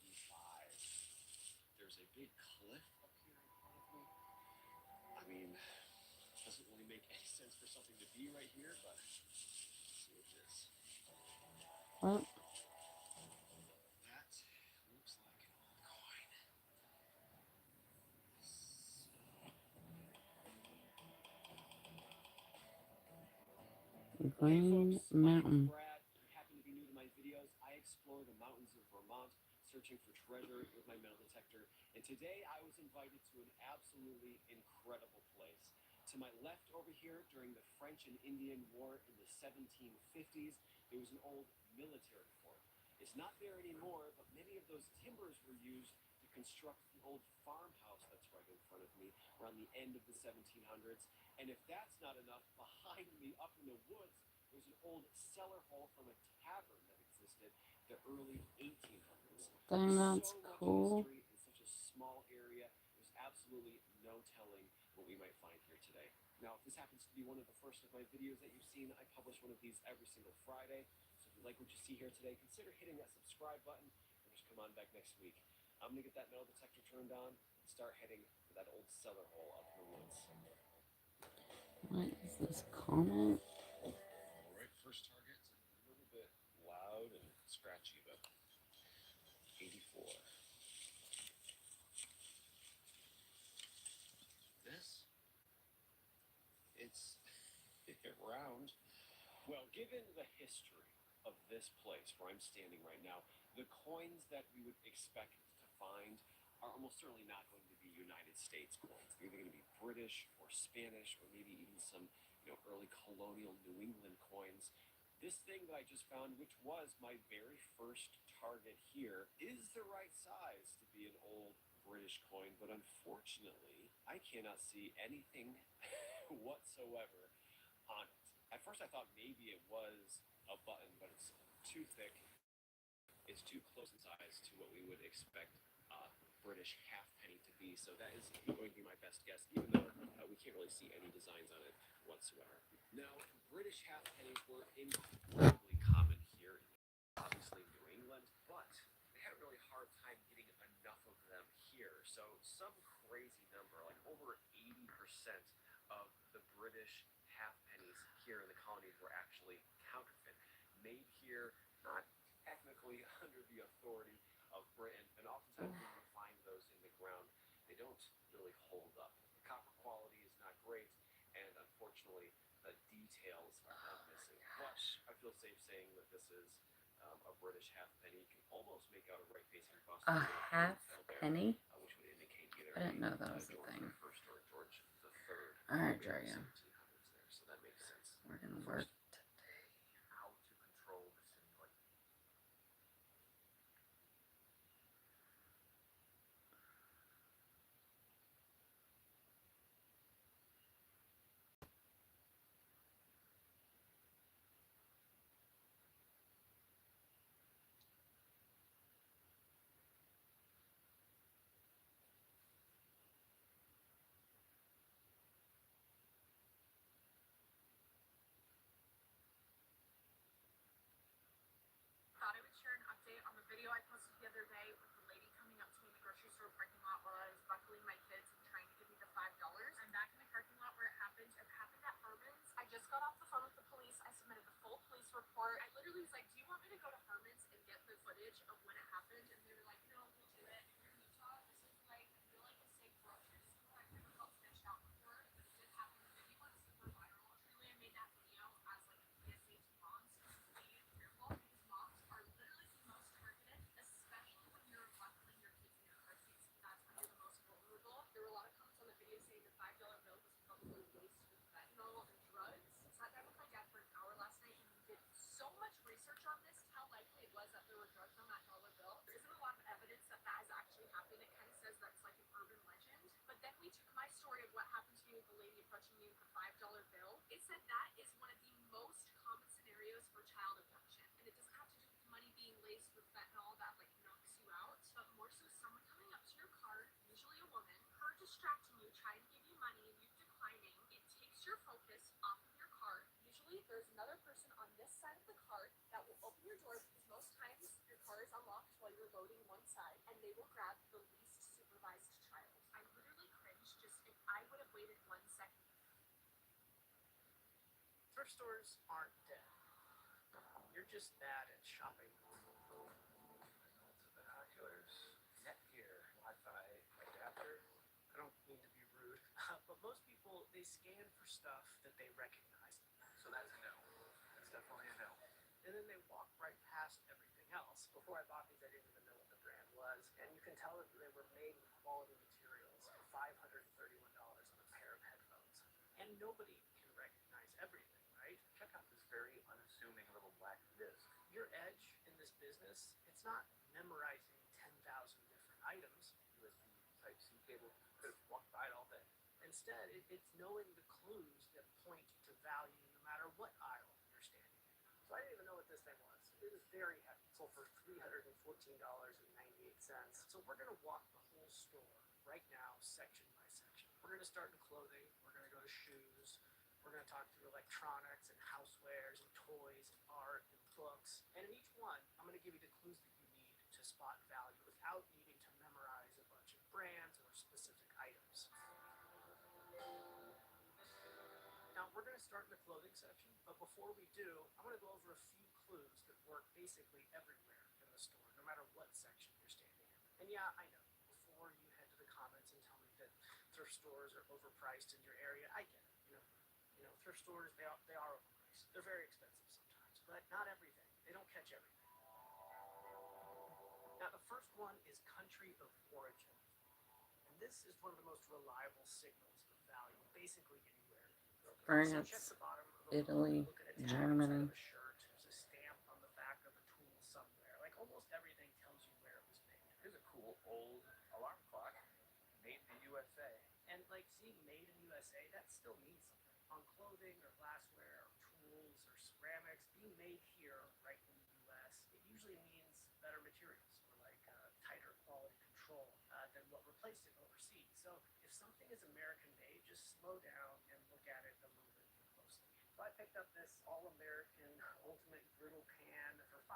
There's a big cliff up here in front of me. I mean, doesn't really make any sense for something to be right here, but let's see what it is. Well, That looks like an old coin. Hey Green folks, my name is Mountain. Brad. If you happen to be new to my videos, I explore the mountains of Vermont, searching for treasure with my metal detector. And today I was invited to an absolutely incredible place. To my left over here, during the French and Indian War in the 1750s, there was an old military fort. It's not there anymore, but many of those timbers were used to construct the old farmhouse that's right in front of me around the end of the 1700s. And if that's not enough, behind me up in the woods, there's an old cellar hole from a tavern that existed the early 1800s. Dang, There's that's so much cool. history in such a small area. There's absolutely no telling what we might find here today. Now, if this happens to be one of the first of my videos that you've seen, I publish one of these every single Friday. So if you like what you see here today, consider hitting that subscribe button or just come on back next week. I'm going to get that metal detector turned on and start heading for that old cellar hole up in the woods. What is this comment? All right, first target's a little bit loud and scratchy, but 84. This, it's round. Well, given the history of this place where I'm standing right now, the coins that we would expect to find are almost certainly not going to be United States coins. They're either going to be British or Spanish or maybe even some, early colonial New England coins. This thing that I just found, which was my very first target here, is the right size to be an old British coin, but unfortunately, I cannot see anything whatsoever on it. At first, I thought maybe it was a button, but it's too thick. It's too close in size to what we would expect a British halfpenny to be. So that is going to be my best guess, even though we can't really see any designs on it whatsoever. Now, British halfpennies were incredibly common here in obviously New England, but they had a really hard time getting enough of them here. So some crazy number, like over 80% of the British half pennies here in the colonies were actually made here, not technically under the authority of Britain. And oftentimes when you find those in the ground, they don't really hold up. The copper quality is not great, and unfortunately, the details are missing. But I feel safe saying that this is a British halfpenny. You can almost make out a right-facing bust. A half penny? Which would indicate either I didn't know that was a George thing. the First or George the Third. Alright, Dreya. 1700s there, so that makes sense. We're gonna work How to control the simulation. Thought I would share an update on the video I posted the other day with the lady coming up to me in the grocery store parking lot while I was buckling my kids and trying to give me the $5. I'm back in the parking lot where it happened. It happened at Herman's. I just got off the phone with the police. I submitted the full police report. I literally was like, do you want me to go to Herman's and get the footage of when it happened? And they were like, no, we'll do it. If you're in Utah, this is like, I feel like a safe grocery store. I've never felt snitched out before, but it did happen. The video went super viral. Truly, I made that video as like a PSA to moms to be careful because moms are literally the most targeted, especially when you're buckling your kids in your car seats. That's when you're the most vulnerable. There were a lot of comments on the video saying the $5 bill was probably laced with fentanyl and drugs. Sat down with my dad for an hour last night and we did so much research on this, how likely it was that there were drugs on that dollar bill. There isn't a lot of evidence that that has actually happened. It kind of says that's like an urban legend. But then we took my story of what happened to me with the lady approaching me with the $5 bill. It said that is one of the most common scenarios for child abduction. And it doesn't have to do with money being laced with fentanyl that like knocks you out, but more so someone coming up to your car, usually a woman, her distracting you, trying to give you money and you declining. It takes your focus off of your car. Usually there's another person on this side of the car that will open your door because most times your car is unlocked while you're loading one side and they will grab the least supervised child. I literally cringed just if I would have waited 1 second. Thrift stores aren't dead. You're just bad at shopping. Binoculars, Netgear, Wi-Fi adapter. I don't mean to be rude, but most people, they scan for stuff that they recognize. So that's a no. That's definitely a no. And then they walk right past everything else. Before I bought these, I didn't even know what the brand was. And you can tell that they were made with quality materials for $531 on a pair of headphones. And nobody can recognize everything, right? Check out this very unassuming little black disc. Your edge in this business, it's not memorizing 10,000 different items. USB Type-C cable. Could have walked by it all day. Instead, it's knowing the clues that point to value no matter what aisle you're standing in. So I didn't even know what this thing was. It was very heavy. It sold for $314.98. So we're going to walk the whole store right now, section by section. We're going to start in clothing. We're going to go to shoes. We're going to talk through electronics and housewares and toys and art and books. And in each one, I'm going to give you the clues that you need to spot value without needing to memorize a bunch of brands or specific items. Now, we're going to start in the clothing section, but before we do, I'm going to go over a few clues that work basically everywhere in the store, no matter what section you're standing in. And yeah, I know, before you head to the comments and tell me that thrift stores are overpriced in your area, I get it. Thrift stores, they are overpriced. They're very expensive sometimes, but not everything. They don't catch everything. Now, the first one is country of origin. And this is one of the most reliable signals of value, basically anywhere. France, So check the bottom of the Italy, look at a tag Germany. inside of a shirt. There's a stamp on the back of a tool somewhere. Like almost everything tells you where it was made. Here's a cool old alarm clock. Made in the USA. And like seeing made in USA, that still means something. On clothing or glassware or tools or ceramics, being made here, right in the US, it usually means better materials or like tighter quality control than what replaced it overseas. So if something is American made, just slow down and look at it a little bit more closely. So I picked up this all-American ultimate griddle pan for $5.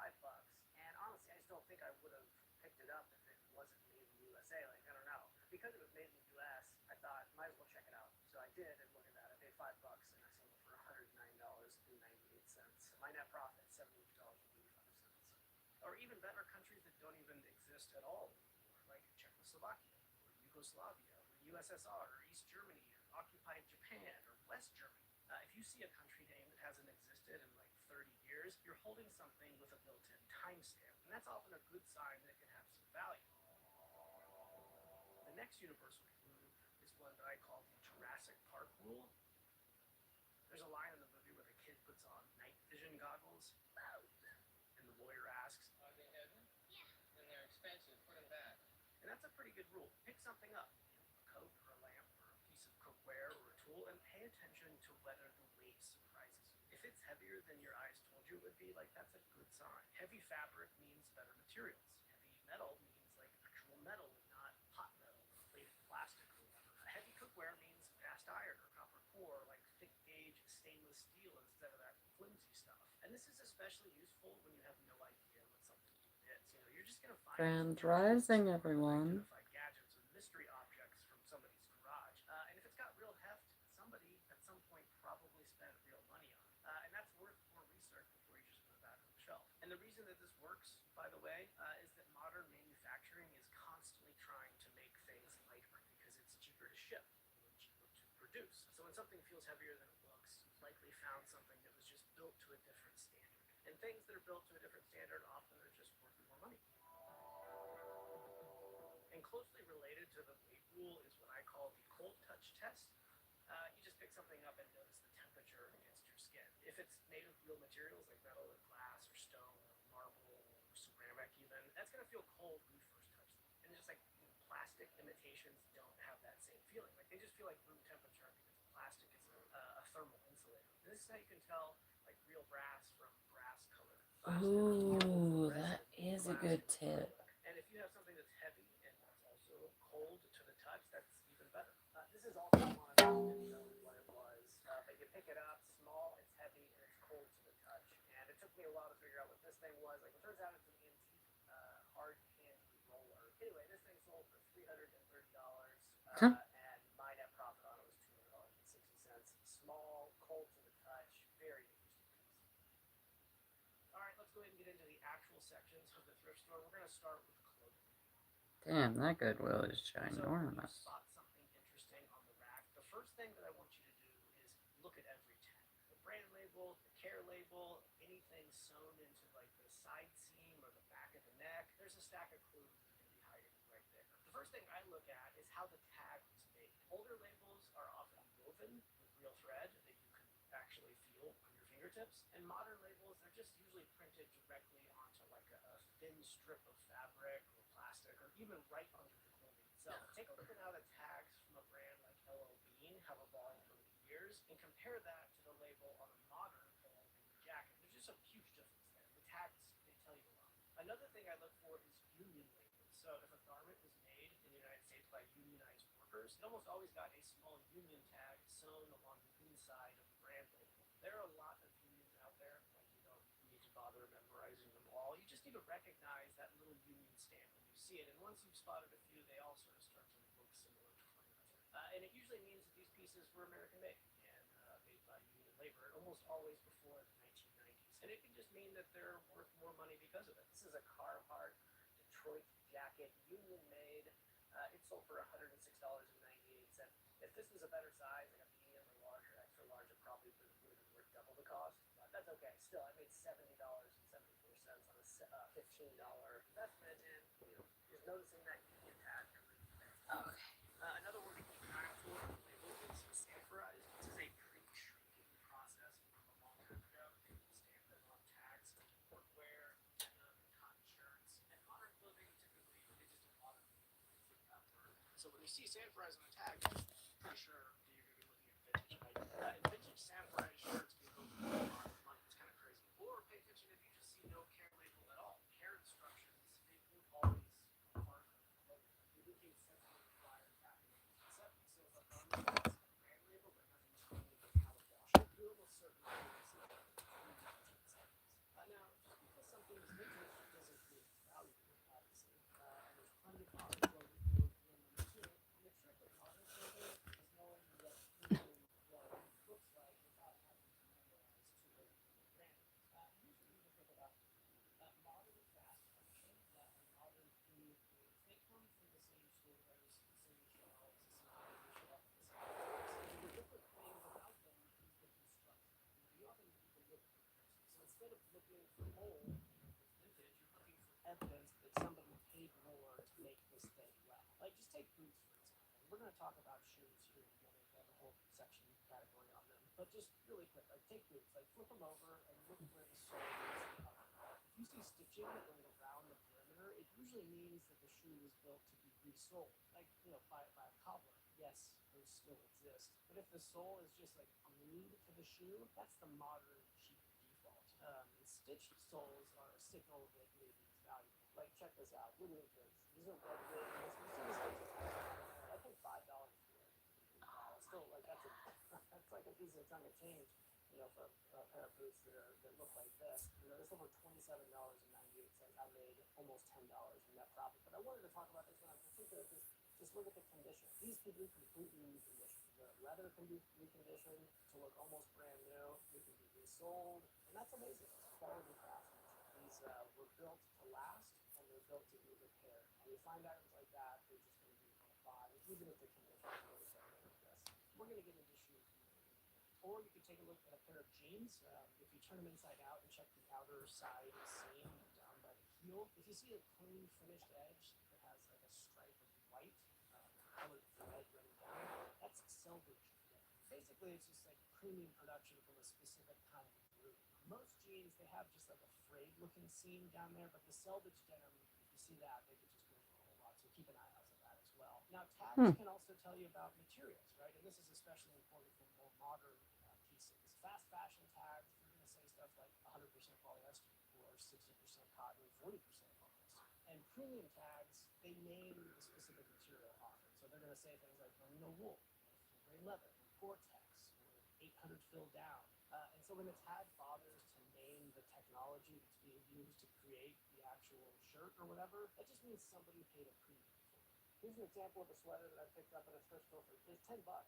And honestly, I just don't think I would have picked it up if it wasn't made in the USA. Like, I don't know. Because it was made in the US, I thought, might as well check it out. So I did, and look at that. I paid $5 and I sold it for $109.98. My net profit, $72. even better, countries that don't even exist at all anymore, like Czechoslovakia or Yugoslavia or USSR or East Germany or occupied Japan or West Germany. If you see a country name that hasn't existed in like 30 years, you're holding something with a built-in timestamp, and that's often a good sign that it can have some value. The next universal clue is one that I call the Jurassic Park rule. There's a line in the movie where the kid puts on night vision goggles, and the lawyer asks, Are they heavy? Yeah. And they're expensive. Put them back. and that's a pretty good rule. Pick something up, a coat or a lamp or a piece of cookware or a tool, and pay attention to whether the weight surprises you. If it's heavier than your eyes told you it would be, like, that's a good sign. Heavy fabric means better materials. Heavy metal means like actual metal and not hot metal or plated plastic or whatever. Heavy cookware means cast iron or copper core, like thick gauge stainless steel instead of that flimsy stuff. And this is especially useful when you have no idea what something is. You know, you're just gonna find Grand Rising, everyone. identify gadgets or mystery objects from somebody's garage. And if it's got real heft, somebody at some point probably spent real money on it. And that's worth more research before you just put it back on the shelf. And the reason that this works, by the way, is that modern manufacturing is constantly trying to make things lighter because it's cheaper to ship and cheaper to produce. So when something feels heavier than it looks, you've likely found something that was just built to a different standard. And things that are built to a different standard often are just worth more money. And closely related to the weight rule is what I call the cold touch test. You just pick something up and notice the temperature against your skin. If it's made of real materials like metal or glass or stone or marble or ceramic even, that's going to feel cold when you first touch them. And just like plastic imitations don't have that same feeling. Like they just feel like room temperature because plastic is a thermal insulator. And this is how you can tell like real brass from brass colored plastic. Ooh, that is a good tip. And if you have something that's heavy and that's also cold to the touch, that's even better. This is also one I didn't know what it was, but you pick it up, small, it's heavy, and it's cold to the touch. And it took me a while to figure out what this thing was. Like, it turns out it's an antique hard candy roller. Anyway, this thing sold for $330, Huh. and my net profit on it was $200.60. Small, cold to the touch, very interesting piece. All right, let's go ahead and get into the actual sections of the thrift store. We're going to start with clothing. Damn, that Goodwill is So when you ginormous. spot something interesting on the rack, the first thing that I want you to do is look at every tag. The brand label, the care label, anything sewn into like the side seam or the back of the neck. There's a stack of clues that can be hiding right there. The first thing I look at is how the tag was made. Older labels are often woven with real thread that you can actually feel on your fingertips. And modern labels, they're just usually printed directly onto like a thin strip of fabric or plastic or even right under the clothing itself. Take a look at how the tags from a brand like LL Bean have evolved over the years and compare that to the label on a modern LL Bean jacket. There's just a huge difference there. The tags, they tell you a lot. Another thing I look for is union labels. So if a garment was made in the United States by unionized workers, it almost always got a small union tag sewn along the inside of the brand label. There are a lot of unions out there, like you don't need to bother memorizing them all. You just need to recognize that little union stamp when you see it. And once you've spotted a few, they all sort of start to look similar to one another. And it usually means that these pieces were American made and made by union labor, almost always before the 1990s. And it can just mean that they're worth more money because of it. This is a Carhartt Detroit jacket, union made. It sold for $106.98. If this was a better size, like a medium or large or extra large, it probably would have been worth double the cost. But that's okay. Still, I made $70.74 on a $15 investment, and just noticing that union tag really makes sense. Okay. Another word to keep an eye out for on the label is sanforized. This is a pre-shrinking process from a long time ago. People stamp them on tags for workwear, denim, cotton shirts, and modern clothing. Typically, they just do a lot of basic work. So when you see sanforized on a tag, pretty sure that you're going to be looking at vintage items. And vintage sanforized shirts can go for a lot of money. It's kind of crazy. Or pay attention if you just see no care label at all. Care instructions, they won't always come part of the clothing. They became sensitive required back in the 1970s. So if a garment has a brand label but nothing telling you how to wash it, you almost certainly will see it in the 1970s. Now, just because something is vintage doesn't mean it's valuable, obviously. And there's plenty of modern clothing for number two. And the trick with modern clothing is knowing we're going to talk about shoes here in a minute. We have a whole section category on them. But just really quick, like take boots, like flip them over and look at where the sole is up. If you see stitching going around the perimeter, it usually means that the shoe was built to be resoled, like, you know, by a cobbler. Yes, those still exist. But if the sole is just like glued to the shoe, that's the modern cheap default. And stitched soles are a signal that maybe it's valuable. Like, check this out. Look at this. These are red wings. You see the stitches on there? I paid $5 for it. Still, like, that's like a decent chunk of change, you know, for a pair of boots that look like this. You know, this over $27.98. I made almost $10 in net profit. But I wanted to talk about this one in particular because just look at the condition. These can be completely reconditioned. The leather can be reconditioned to look almost brand new. They can be resold, and that's amazing. It's quality craftsmanship. These were built to last, and they're built to be repaired. And you find items like that, they're just going to be want to buy, even if the condition is really something like this. We're going to get into shoes in a minute. Or you could take a look at a pair of jeans. If you turn them inside out and check the outer side seam down by the heel, if you see a clean finished edge that has like a stripe of white, colored thread running down, that's selvage denim. Basically, it's just like premium production from a specific kind of glue. Most jeans, they have just like a frayed looking seam down there, but the selvage denim, if you see that, they could just go for a whole lot. So keep an eye out for that as well. Now, tags can also tell you about materials, right? And this is especially important for more modern pieces. Fast fashion tags, they're going to say stuff like 100% polyester or 60% cotton, 40% polyester. And premium tags, they name the specific material often. So they're going to say things like merino wool, or full grain leather, or Gore-Tex, or 800 fill down. And so when the tag bothers to name the technology that's being used to create the actual shirt or whatever, that just means somebody paid a premium for it. Here's an example of a sweater that I picked up at a thrift store for $10,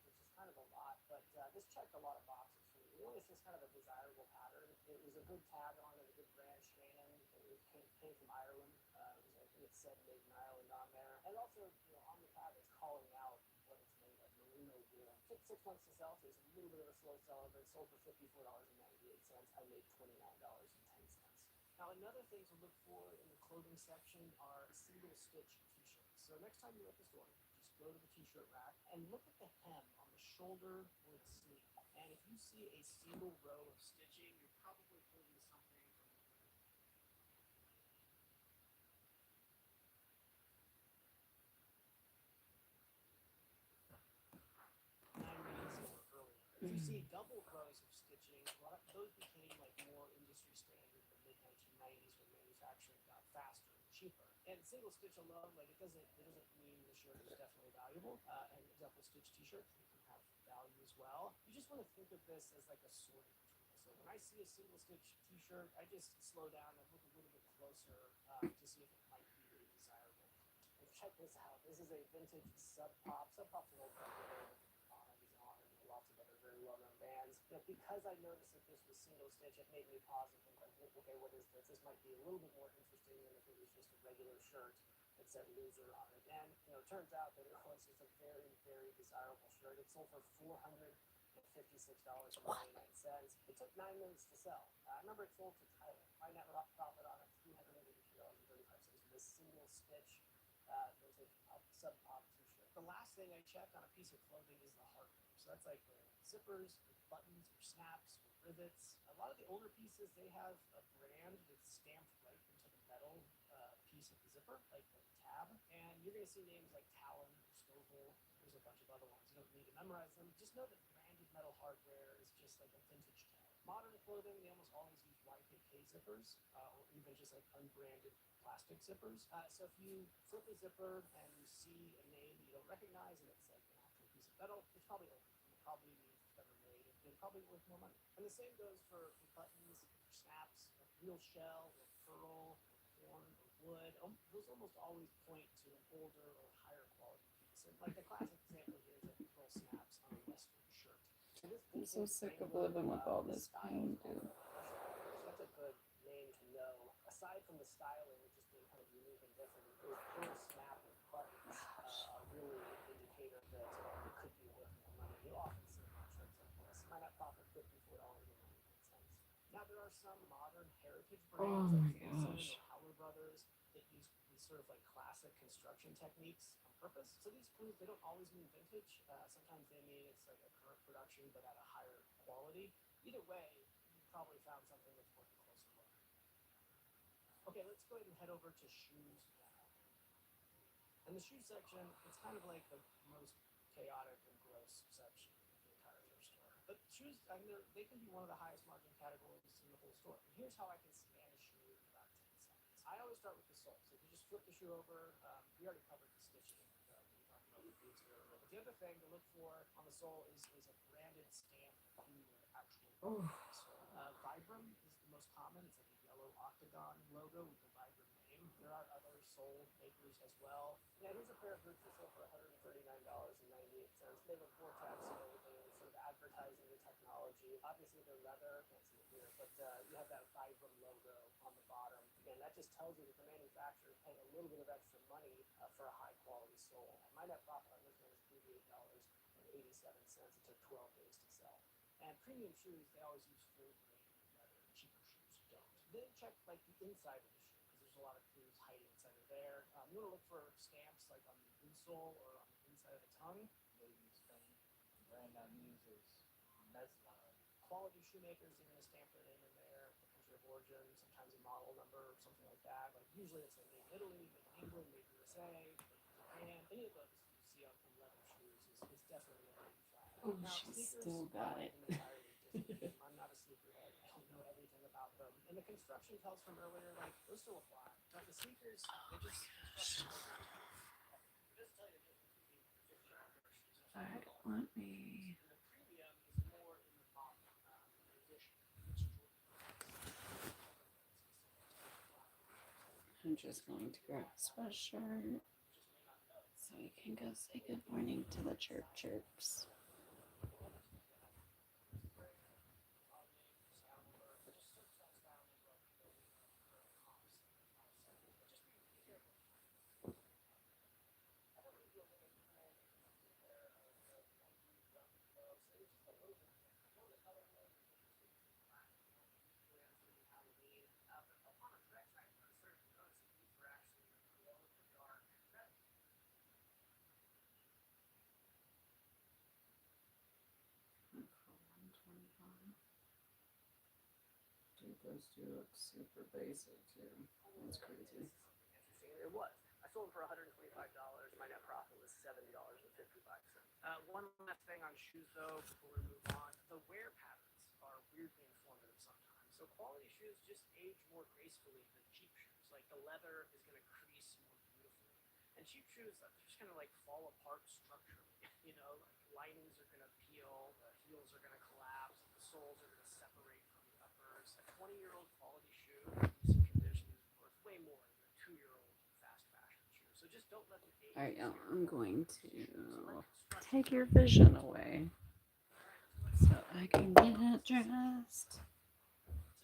which is kind of a lot, but this checked a lot of boxes for me. One, it's just kind of a desirable pattern. It was a good tag on it, a good brand Shannon. It came from Ireland. I think it said made in Ireland on there. And also, you know, on the tag, it's calling out what it's made of, merino wool. It took 6 months to sell, so it's a little bit of a slow seller, but it sold for $54.98. I made $29.10. Now, another thing to look for in the clothing section are single stitch t-shirts. So next time you're at the store, just go to the t-shirt rack and look at the hem on the shoulder or the sleeve. And if you see a single row of stitching, you're probably holding something from 90s or earlier. If you see double rows of stitching, those became like more industry standard in the mid 1990s when manufacturing got faster and cheaper. And single stitch alone, like it doesn't mean the shirt is definitely valuable. And double stitch t-shirts, they can have value as well. You just want to think of this as like a sorting tool. So when I see a single stitch t-shirt, I just slow down and look a little bit closer to see if it might be desirable. And check this out. This is a vintage Sub Pop. Sub Pop's an old company on Amazon and lots of other very well-known bands. You know, because I noticed that this was single stitch, it made me pause and think like, okay, what is this? This might be a little bit more interesting than if it was just a regular shirt that said loser on it. And you know, it turns out that it was just a very, very desirable shirt. It sold for $456.99. It took 9 minutes to sell. I remember it sold to Tyler. My net profit on it, $382.35. This single stitch vintage Sub Pop t-shirt. The last thing I checked on a piece of clothing is the hardware. So that's like the zippers, or buttons, or snaps, or rivets. A lot of the older pieces, they have a brand that's stamped right into the metal piece of the zipper, like the tab. And you're going to see names like Talon or Stovall. There's a bunch of other ones. You don't need to memorize them. Just know that branded metal hardware is just like a vintage tag. Modern clothing, they almost always use YKK zippers, or even just like unbranded plastic zippers. So if you flip a zipper and you see a name you don't recognize and it's like an actual piece of metal, it's probably old. It probably means it's better made and probably worth more money. And the same goes for buttons, for snaps, like real shell or pearl or horn or wood. Those almost always point to an older or higher quality piece. And like the classic example here is like the pearl snaps on a Western shirt. I'm so sick of living with all this pain, dude. So that's a good name to know. Aside from the styling, which is being kind of unique and different, those pearl snap buttons are really an indicator that it could be worth more money. You'll often see it on shirts like this. Might not profit $54.99. Now there are some modern heritage brands like Wilson or Howler Brothers that use these sort of like classic construction techniques purpose. So these clues, they don't always mean vintage. Sometimes they mean it's like a current production but at a higher quality. Either way, you probably found something that's worth a closer look. Okay, let's go ahead and head over to shoes now. In the shoe section, it's kind of like the most chaotic and gross section of the entire thrift store. But shoes, I mean, they can be one of the highest margin categories in the whole store. And here's how I can scan a shoe in about 10 seconds. I always start with the sole. So if you just flip the shoe over, we already covered the stitching when we talked about the boots earlier. But the other thing to look for on the sole is a branded stamp in your actual Oh. sole. Vibram is the most common. It's like a yellow octagon logo with the Vibram name. There are other sole makers as well. Yeah, here's a pair of boots that sold for $139.98. They were Vortex, so they were sort of advertising the technology. Obviously, they're leather. Can't see it here, but you have that Vibram logo on the bottom. Again, that just tells you that the manufacturer is paying a little bit of extra money for a high quality sole. And my net profit on this one is $88.87. It took 12 days to sell. And premium shoes, they always use full grain leather. Cheaper shoes don't. Then check like the inside of the shoe because there's a lot of clues hiding inside of there. You want to look for stamps like on the insole or on the inside of the tongue. Ladies' Spain. The brand I use is Meslan. Quality shoemakers, they're going to stamp their name in there, the country of origin, sometimes a model number or something like that. Like usually it's like made in Italy, made in England, made in USA, made in Japan. Any of those you see on leather shoes is definitely a green flag. Oh, Now, she sneakers still got are it. an entirely different game. I'm not a sneakerhead. I don't know everything about them. And the construction tells from earlier, like, those still apply. But the sneakers, they just construction. It doesn't tell you the difference between the $50 shoes and All right, $5. let me. And the premium is more in the model, the edition, which I'm just going to grab a sweatshirt so we can go say good morning to the chirp chirps. Dude, those two look super basic too. That's crazy. Interesting. It was. I sold them for $125. My net profit was $70.55. One last thing on shoes, though, before we move on. The wear patterns are weirdly informative sometimes. So quality shoes just age more gracefully than cheap shoes. Like the leather is going to crease more beautifully. And cheap shoes, they're just going to like fall apart structurally. You know, like linings are going to peel, the heels are going to collapse, the soles are going to separate from the uppers. A 20-year-old quality shoe in decent condition is worth way more than a 2-year-old fast fashion shoe. So just don't let the age. All right, y'all, I'm going to take your vision away so I can get it dressed.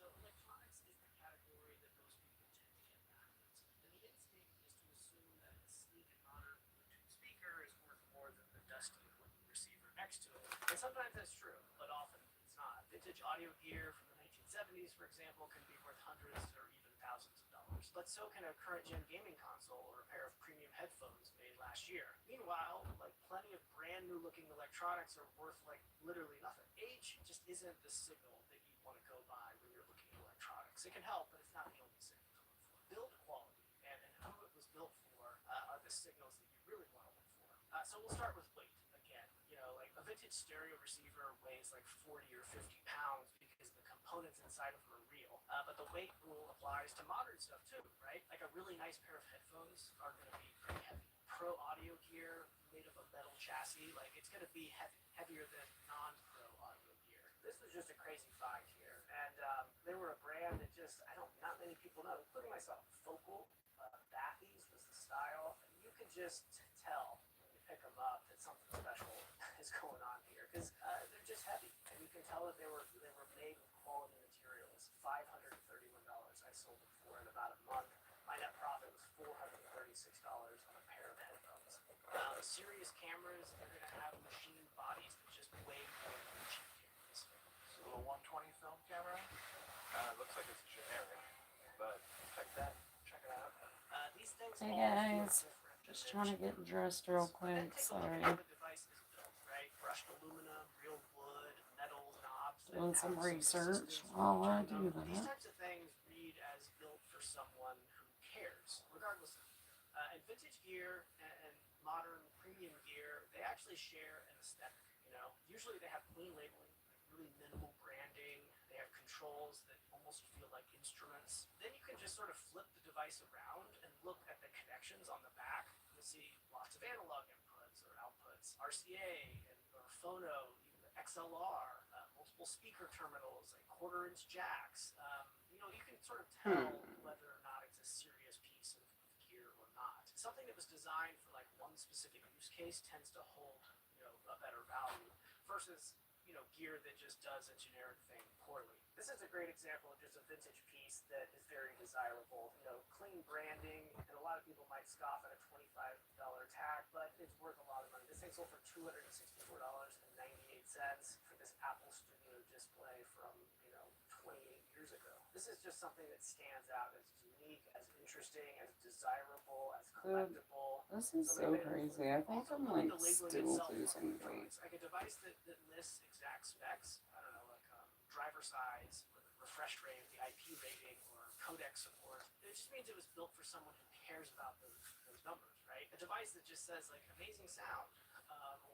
So electronics is the category that most people tend to get backwards. And the instinct is to assume that the sleek and modern Bluetooth speaker is worth more than the dusty wooden receiver next to it. And sometimes that's true, but often it's not. Vintage audio gear from the 1970s, for example, can be worth hundreds or even thousands of dollars. But so can a current-gen gaming console or a pair of premium headphones made last year. Meanwhile, like plenty of brand new looking electronics are worth like literally nothing. Age just isn't the signal that you want to go by when you're looking at electronics. It can help, but it's not the only signal to look for. Build quality and who it was built for are the signals that you really want to look for. So we'll start with weight again. You know, like a vintage stereo receiver weighs like 40 or 50 pounds because the components inside of them are real. But the weight rule applies to modern stuff too, right? Like a really nice pair of headphones are going to be pretty heavy. Pro audio gear made of a metal chassis, like it's going to be heavier than non-pro audio gear. This was just a crazy find here, and they were a brand that just not many people know, including myself. Focal Bathies was the style, and you could just tell when you pick them up that something special is going on here because they're just heavy, and you can tell that they were made with quality materials. $531 I sold them for in about a month. My net profit was $436 on a pair of headphones. Serious cameras are going to have machine bodies that just weigh more than cheap cameras. So a 120 film camera? Looks like it's generic, but check it out. These things Hey all feel guys. different. Just trying to get dressed real quick. Sorry. How the device is built, right? Brushed aluminum, real wood, metal knobs. Doing some research while I do that. These types of things read as built for someone who cares, regardless of. And vintage gear and modern premium gear, they actually share an aesthetic. Usually they have clean labeling, like really minimal branding. They have controls that almost feel like instruments. Then you can just sort of flip the device around and look at the connections on the back. You'll see lots of analog inputs or outputs, RCA or phono, even the XLR, multiple speaker terminals, like quarter-inch jacks. You can sort of tell whether or not it's a serious piece of gear or not. Something that was designed for like one specific use case tends to hold, a better value versus, gear that just does a generic thing poorly. This is a great example of just a vintage piece that is very desirable. Clean branding, and a lot of people might scoff at a $25 tag, but it's worth a lot of money. This thing sold for $264.98 for this Apple Studio display from, 28 years ago. This is just something that stands out as unique, as interesting, as desirable, as collectible. This is so crazy. I think I'm like still losing weight. Like a device that lists exact specs, I don't know, like driver size, or the refresh rate, the IP rating, or codec support. It just means it was built for someone who cares about those numbers, right? A device that just says like amazing sound,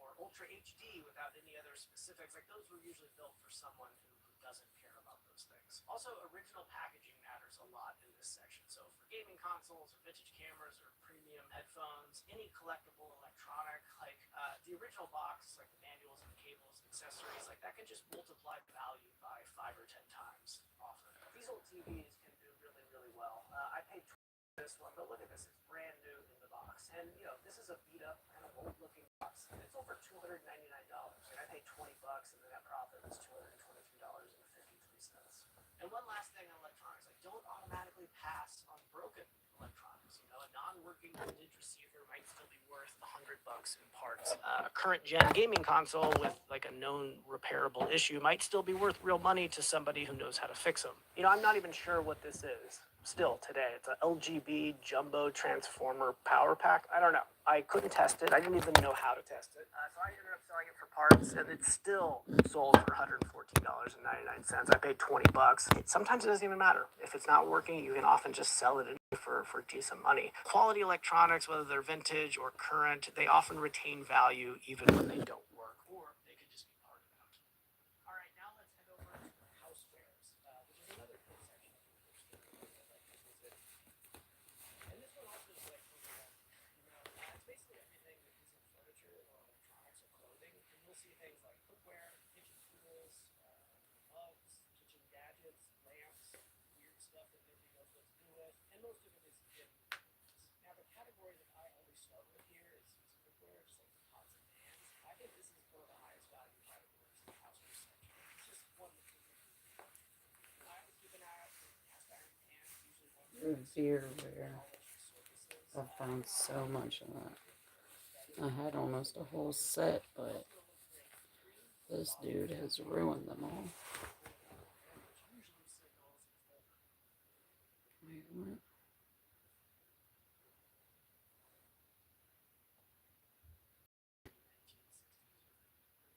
or Ultra HD without any other specifics, like those were usually built for someone who doesn't care about those things. Also, original packaging matters a lot in this section. So for gaming consoles, or vintage cameras, or premium headphones, any collectible electronic, like the original box, like the manuals and the cables, accessories, like that can just multiply value by 5 or 10 times often. These old TVs can do really, really well. I paid this one, but look at this, it's brand new in the box. And this is a beat up kind of old looking box. And it's over $299. Like I paid $20 and the net profit was $223.53. And one last thing on electronics, like don't automatically pass on broken electronics. A non-working vintage receiver might still be worth $100 in parts. A current gen gaming console with like a known repairable issue might still be worth real money to somebody who knows how to fix them. I'm not even sure what this is. Still today, it's a LGB jumbo transformer power pack. I don't know. I couldn't test it. I didn't even know how to test it. So I ended up selling it for parts, and it still sold for $114.99. I paid $20. Sometimes it doesn't even matter. If it's not working, you can often just sell it for decent money. Quality electronics, whether they're vintage or current, they often retain value even when they don't work, or they could just be parted out. All right, now let's head over to housewares, which is another good section of the store I'd like to visit. And this one also is like it's basically everything that isn't furniture or electronics or clothing. And you'll see things like cookware, kitchen tools, mugs, kitchen gadgets, lamps, weird stuff that nobody knows what to do with, and most of it is in Now the category that I always start with here is cookware, just like pots and pans. I think this is one of the highest value categories in the houseware section. It's just one that I always keep an eye out for cast iron pans, usually one Beerware. I found so much of that. I had almost a whole set, but this dude has ruined them all. Wait, what?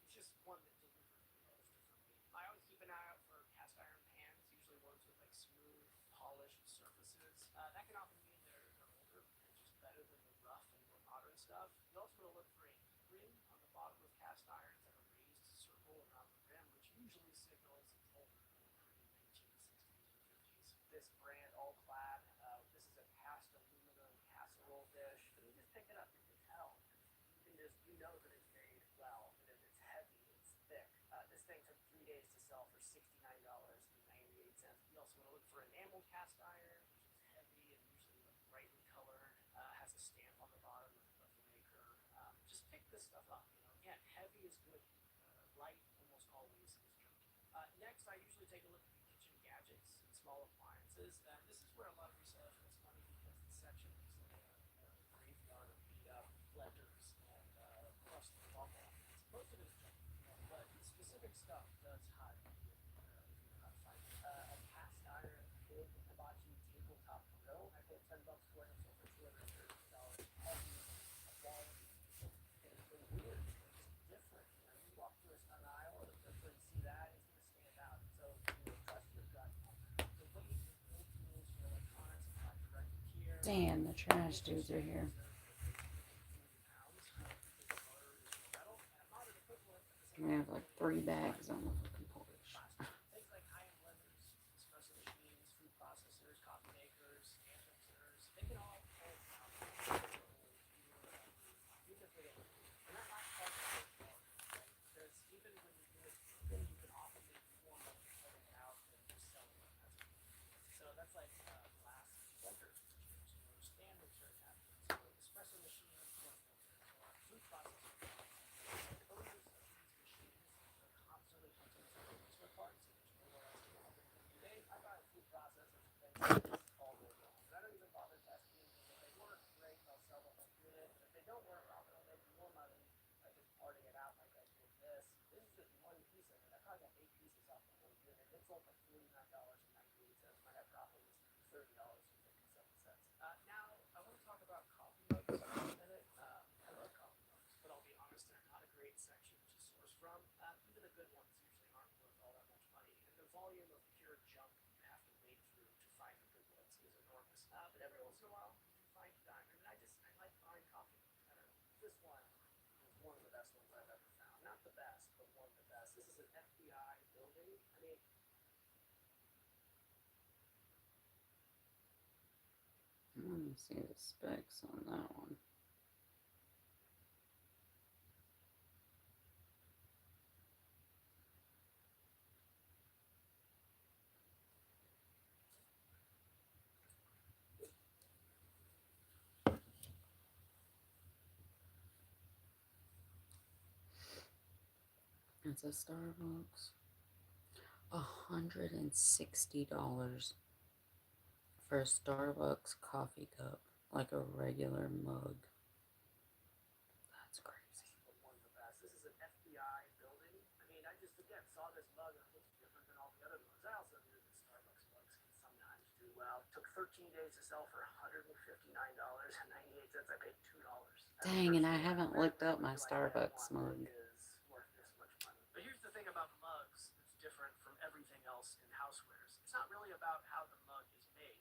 It's just one that delivered the most for me. I always keep an eye out for cast iron pans, usually ones with like smooth, polished surfaces. That can often mean they're older and just better than the rough and more modern stuff. You also want to look for a rim on the bottom of cast irons and a raised circle around the rim, which usually signals it's older, pre-1960s or 50s. This brand, All Clad, this is a cast aluminum casserole dish. When you just pick it up, you can tell. You know that it's made well, and if it's heavy, it's thick. This thing took 3 days to sell for $69.98. You also want to look for enameled cast iron, which is heavy and usually like brightly colored, has a stamp on the bottom of the maker. Just pick this stuff up. Again, heavy is good. Light almost always is junky. Next, I usually take a look at the kitchen gadgets and small appliances. This is where a lot of resellers make money because the section is like a graveyard of beat up blenders and crusty bubble. Most of it is junk, but specific stuff does hide if you know how to find it. A cast iron big hibachi tabletop grill. I paid $10 for it. It's over $230. Heavy, Dan, the trash dudes are here. We have like 3 bags on the fucking porch. Things like high-end blenders, espresso machines, food processors, coffee makers, hand mixers, they can all hold thousands of even if they don't move. And that last part is so hard, right? Because even when you do it broken, you can often make more money putting it out than just selling it as a piece. So that's like glass blender features, or stand mixer attachments, or espresso machine port filters, or food processor attachments. The owners of these machines are constantly hunting for replacement parts, so there's nowhere else to go. Today, I buy food processors and things like this all day long. And I don't even bother testing them. If they work, great, I'll sell the whole unit. And if they don't work, I'll make more money by just parting it out like I did this. This is just one piece of it. I probably got 8 pieces off the whole unit. It sold for $49.98. My net profit was $30.57. Now, I want to talk about coffee mugs for a minute. I love coffee mugs, but I'll be honest, they're not a great section to source from. Even the good ones usually aren't worth all that much money, and the volume of pure junk you have to wade through to find the good ones is enormous. But every once in a while, you do find a dime. I mean, I like buying coffee mugs. I don't know. This one was one of the best ones I've ever found. Not the best, but one of the best. This is an FBI building. I mean, Let me see the specs on that one. It's a Starbucks. $160 for a Starbucks coffee cup, like a regular mug. That's crazy. one of the best. This is an FBI building. I mean, I just, again, saw this mug and it looks different than all the other mugs. I also knew that Starbucks mugs can sometimes do well. It took 13 days to sell for $159.98. I paid $2. Dang, and I haven't looked up my Starbucks mug. Is worth this much money. But here's the thing about mugs that's different from everything else in housewares. It's not really about how the mug is made.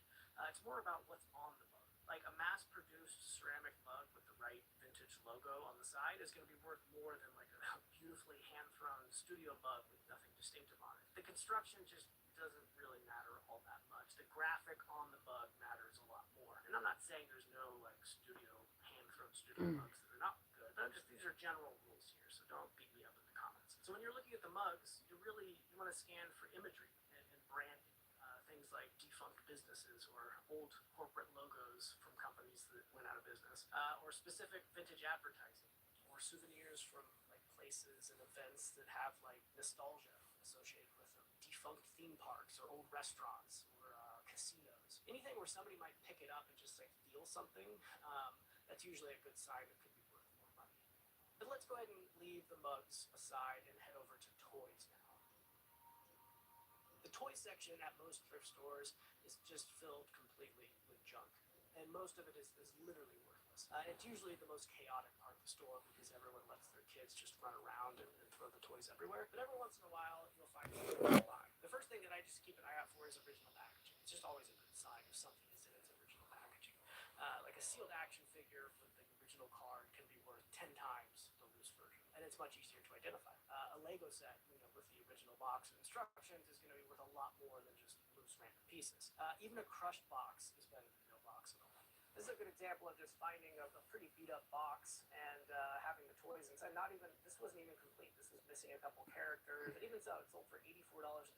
It's more about what's on the mug. Like a mass-produced ceramic mug with the right vintage logo on the side is going to be worth more than like a beautifully hand-thrown studio mug with nothing distinctive on it. The construction just doesn't really matter all that much. The graphic on the mug matters a lot more. And I'm not saying there's no like hand-thrown studio mugs that are not good, but these are general rules here, so don't beat me up in the comments. So when you're looking at the mugs, you want to scan for imagery and branding. Things like defunct businesses or old corporate logos from companies that went out of business, or specific vintage advertising, or souvenirs from like places and events that have like nostalgia associated with them, defunct theme parks or old restaurants or casinos. Anything where somebody might pick it up and just like feel something, that's usually a good sign it could be worth more money. But let's go ahead and leave the mugs aside and head over to toys now. The toy section at most thrift stores is just filled completely with junk, and most of it is literally worthless. It's usually the most chaotic part of the store because everyone lets their kids just run around and throw the toys everywhere. But every once in a while, you'll find something to buy. The first thing that I just keep an eye out for is original packaging. It's just always a good sign if something is in its original packaging. Like a sealed action figure with the original card can be worth 10 times the loose version, and it's much easier to identify. A Lego set, with the original box and instructions is going to be worth a lot more than just loose random pieces. Even a crushed box is better than no box at all. This is a good example of just finding a pretty beat up box and having the toys inside. This wasn't even complete. This was missing a couple characters. But even so, it sold for $84.98.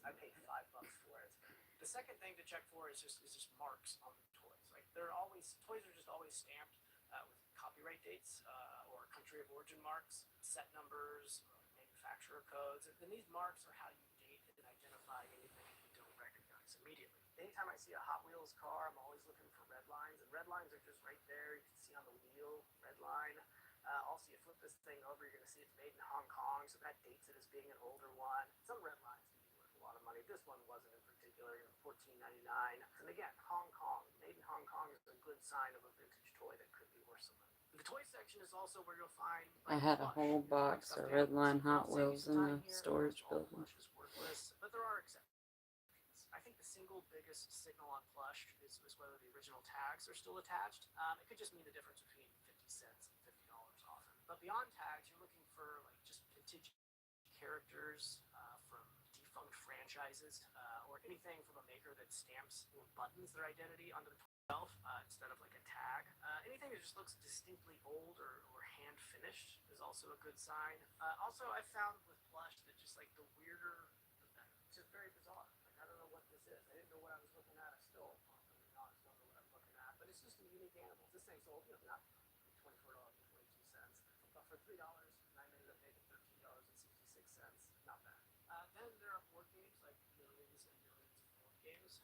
I paid $5 for it. The second thing to check for is just marks on the toys. Like toys are just always stamped with copyright dates or country of origin marks, set numbers, manufacturer codes, and these marks are how you date and identify anything you don't recognize immediately. Anytime I see a Hot Wheels car, I'm always looking for red lines, and red lines are just right there. You can see on the wheel, red line. Also, you flip this thing over, you're going to see it's made in Hong Kong, so that dates it as being an older one. Some red lines can be worth a lot of money. This one wasn't in particular, $14.99. And again, Hong Kong. Made in Hong Kong is a good sign of a vintage toy that could be worth some money. The toy section is also where you'll find I had a whole box of Redline Hot Wheels in the storage building. Worthless, but there are exceptions. I think the single biggest signal on plush is whether the original are still attached. It could just mean the difference between 50 cents and $50 often. But beyond tags, you're looking for like just vintage characters from defunct franchises or anything from a maker that stamps or buttons their identity onto the itself instead of like a tag. Anything that just looks distinctly old or hand finished is also a good sign. Also, I found with plush that just like the weirder, the better. It's just very bizarre. Like I don't know what this is. I didn't know what I was looking at. I still, honestly, honest, don't know what I'm looking at. But it's just a unique animal. This thing sold, not $24.22, but for $3, and I ended up making $13.66. Not bad. Then there are board games, like millions and millions of board games.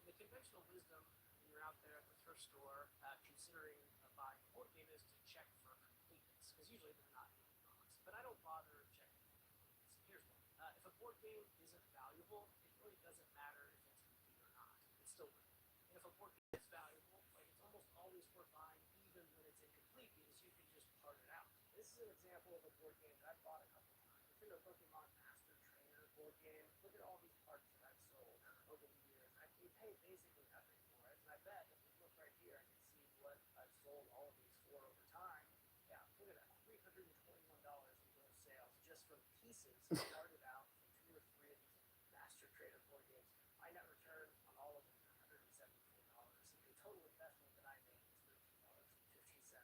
The conventional wisdom when you're out there at the thrift store considering buying a board game is to check for completeness, because usually they're not in the box. But I don't bother checking for completeness. Here's why. If a board game isn't valuable, it really doesn't matter if it's complete or not. It's still worth it. And if a board game is valuable, like it's almost always worth buying even when it's incomplete because you can just part it out. This is an example of a board game that I've bought a couple times. It's in the Pokemon Master Trainer board game. Look at all these parts that I've sold over the years. You pay basically nothing for it. And I bet if we look right here, I can see what I've sold all of these for over time. Yeah, look at that. $321 in gross sales just from pieces started out from 2 or 3 of these Master Trainer board games. My net return on all of them is $174. And the total investment that I made was $13.50.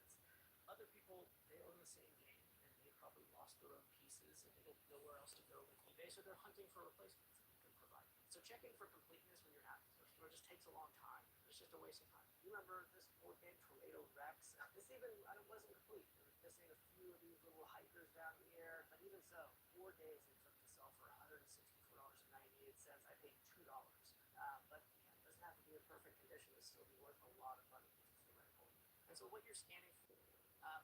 Other people, they own the same game and they probably lost their own pieces and they don't know where else to go like eBay, so they're hunting for replacements that you can provide. So checking for completeness when you're at the thrift store just takes a long time. It's just a waste of time. You remember this board game, Tornado Rex? This even wasn't complete. It was missing a few of these little hikers down here, but even so, 4 days it took to sell for $164.98. I paid $2. But yeah, it doesn't have to be in perfect condition to still be worth a lot of money if it's the right board game. And so what you're scanning for,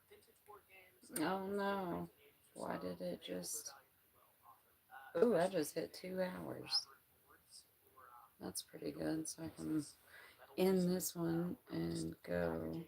vintage board games, like Oh no. 1980s or Why so, did it they hold their just. value pretty well often. Ooh, I Especially just if you hit make 2 hours. elaborate boards or That's pretty wood good. So I can pieces, like metal end pieces, this one or just and go packaging.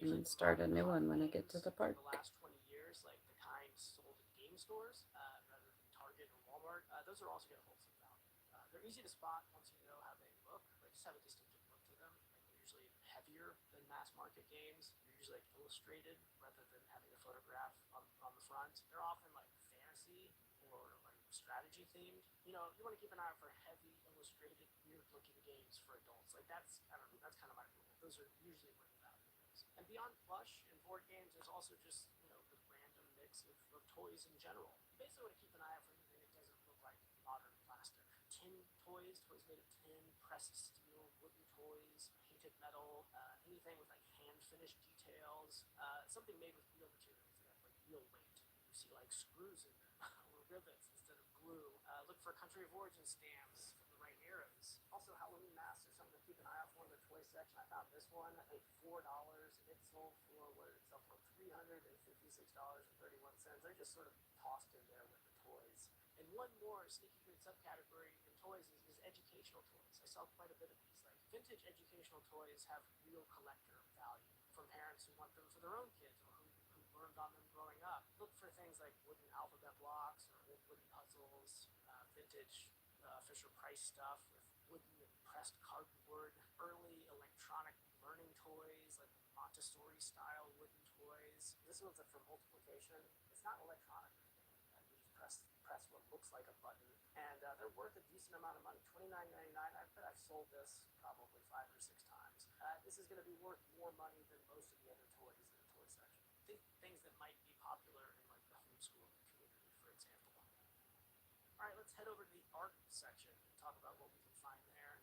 and Usually then the start a modern new hot one when I get to names the from park. the last 20 years, like the kind sold at game stores rather than Target or Walmart, those are also going to hold some value. They're easy to spot once you know how they look. They just have a distinctive look to them. Like they're usually heavier than mass market games. They're usually like illustrated rather than having a photograph on the front. They're often like fantasy or like strategy themed. You want to keep an eye out for heavy illustrated, weird looking games for adults. Like that's, I don't know, that's kind of my rule. Those are usually where the value is. And beyond plush and board games, there's also just the random mix of toys in general. You basically want to keep an eye out for anything that doesn't look like modern plastic. Tin toys made of tin, pressed steel, wooden toys, painted metal, anything with like hand finished details, something made with real materials that have like real weight. You see like screws in them or rivets instead of glue. Look for country of origin stamps from the right eras. Also, Halloween masks are something to keep an eye out for in the toy section. I found this one. I paid $4 and it sold for, what did it sell for? $356.31. They're just sort of tossed in there with the toys. And one more sneaky good subcategory in toys is educational toys. I saw quite a bit of these. Like vintage educational toys have real collector value from parents who want them for their own kids or who learned on them growing up. Look for things like wooden alphabet blocks or old wooden puzzles, vintage Fisher Price stuff with wooden and pressed cardboard, early electronic learning toys like Montessori style wooden toys. This one's for multiplication. It's not electronic or anything like that. You just press what looks like a button, and they're worth a decent amount of money. $29.99. I bet I've sold this probably 5 or 6 times. This is going to be worth more money than most of the other toys in the toy section. Think things that might be popular in like the homeschooling community, for example. All right, let's head over to the art section and talk about what we can find there.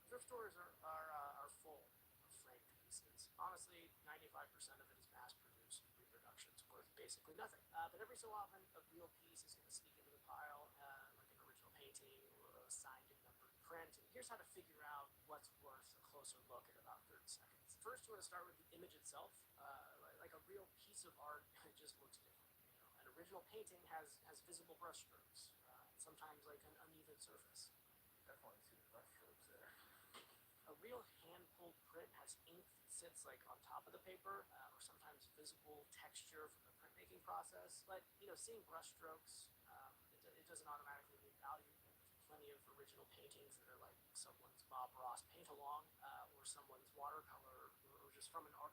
Thrift stores are full of framed pieces. Honestly, 95% of it is mass-produced reproductions worth basically nothing. But every so often, a real piece is going to sneak into the pile, like an original painting or a signed and numbered print. And here's how to figure out what's worth a closer look in about 30 seconds. First, you want to start with the image itself. Like a real piece of art, it just looks different. An original painting has visible brushstrokes, and sometimes like an uneven surface. Definitely see the brush strokes there. A real hand-pulled print has ink that sits like on top of the paper, or sometimes visible texture from the printmaking process. But seeing brushstrokes, it doesn't automatically mean value. There's plenty of original paintings that are like someone's Bob Ross paint-along, or someone's from an art.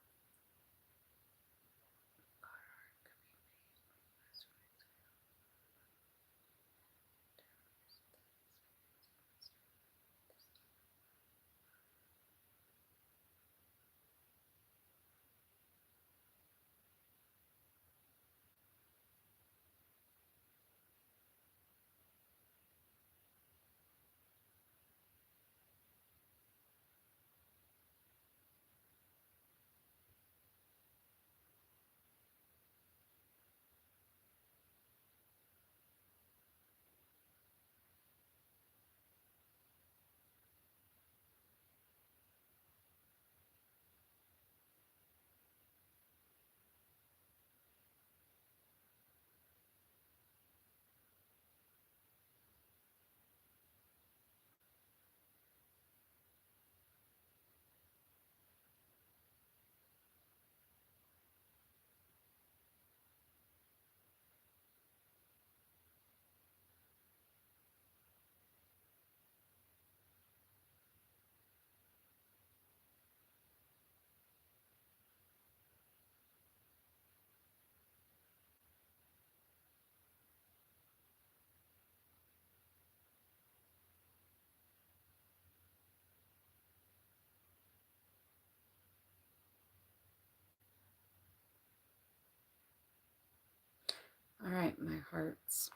All right, my hearts.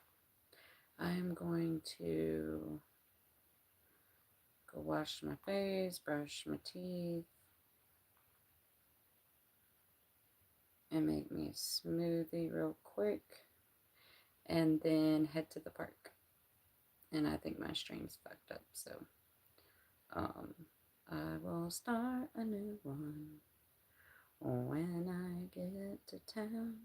I'm going to go wash my face, brush my teeth, and make me a smoothie real quick, and then head to the park. And I think my stream's fucked up, so um, I will start a new one when I get to town.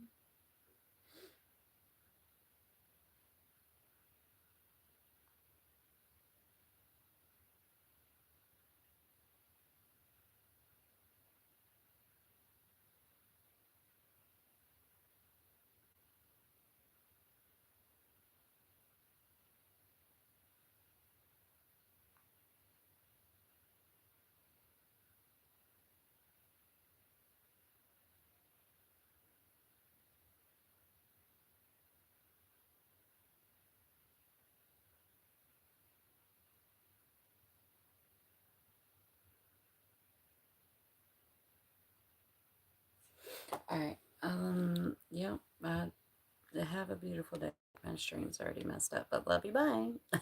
All right. Yep. Have a beautiful day. My stream's already messed up, but love you. Bye.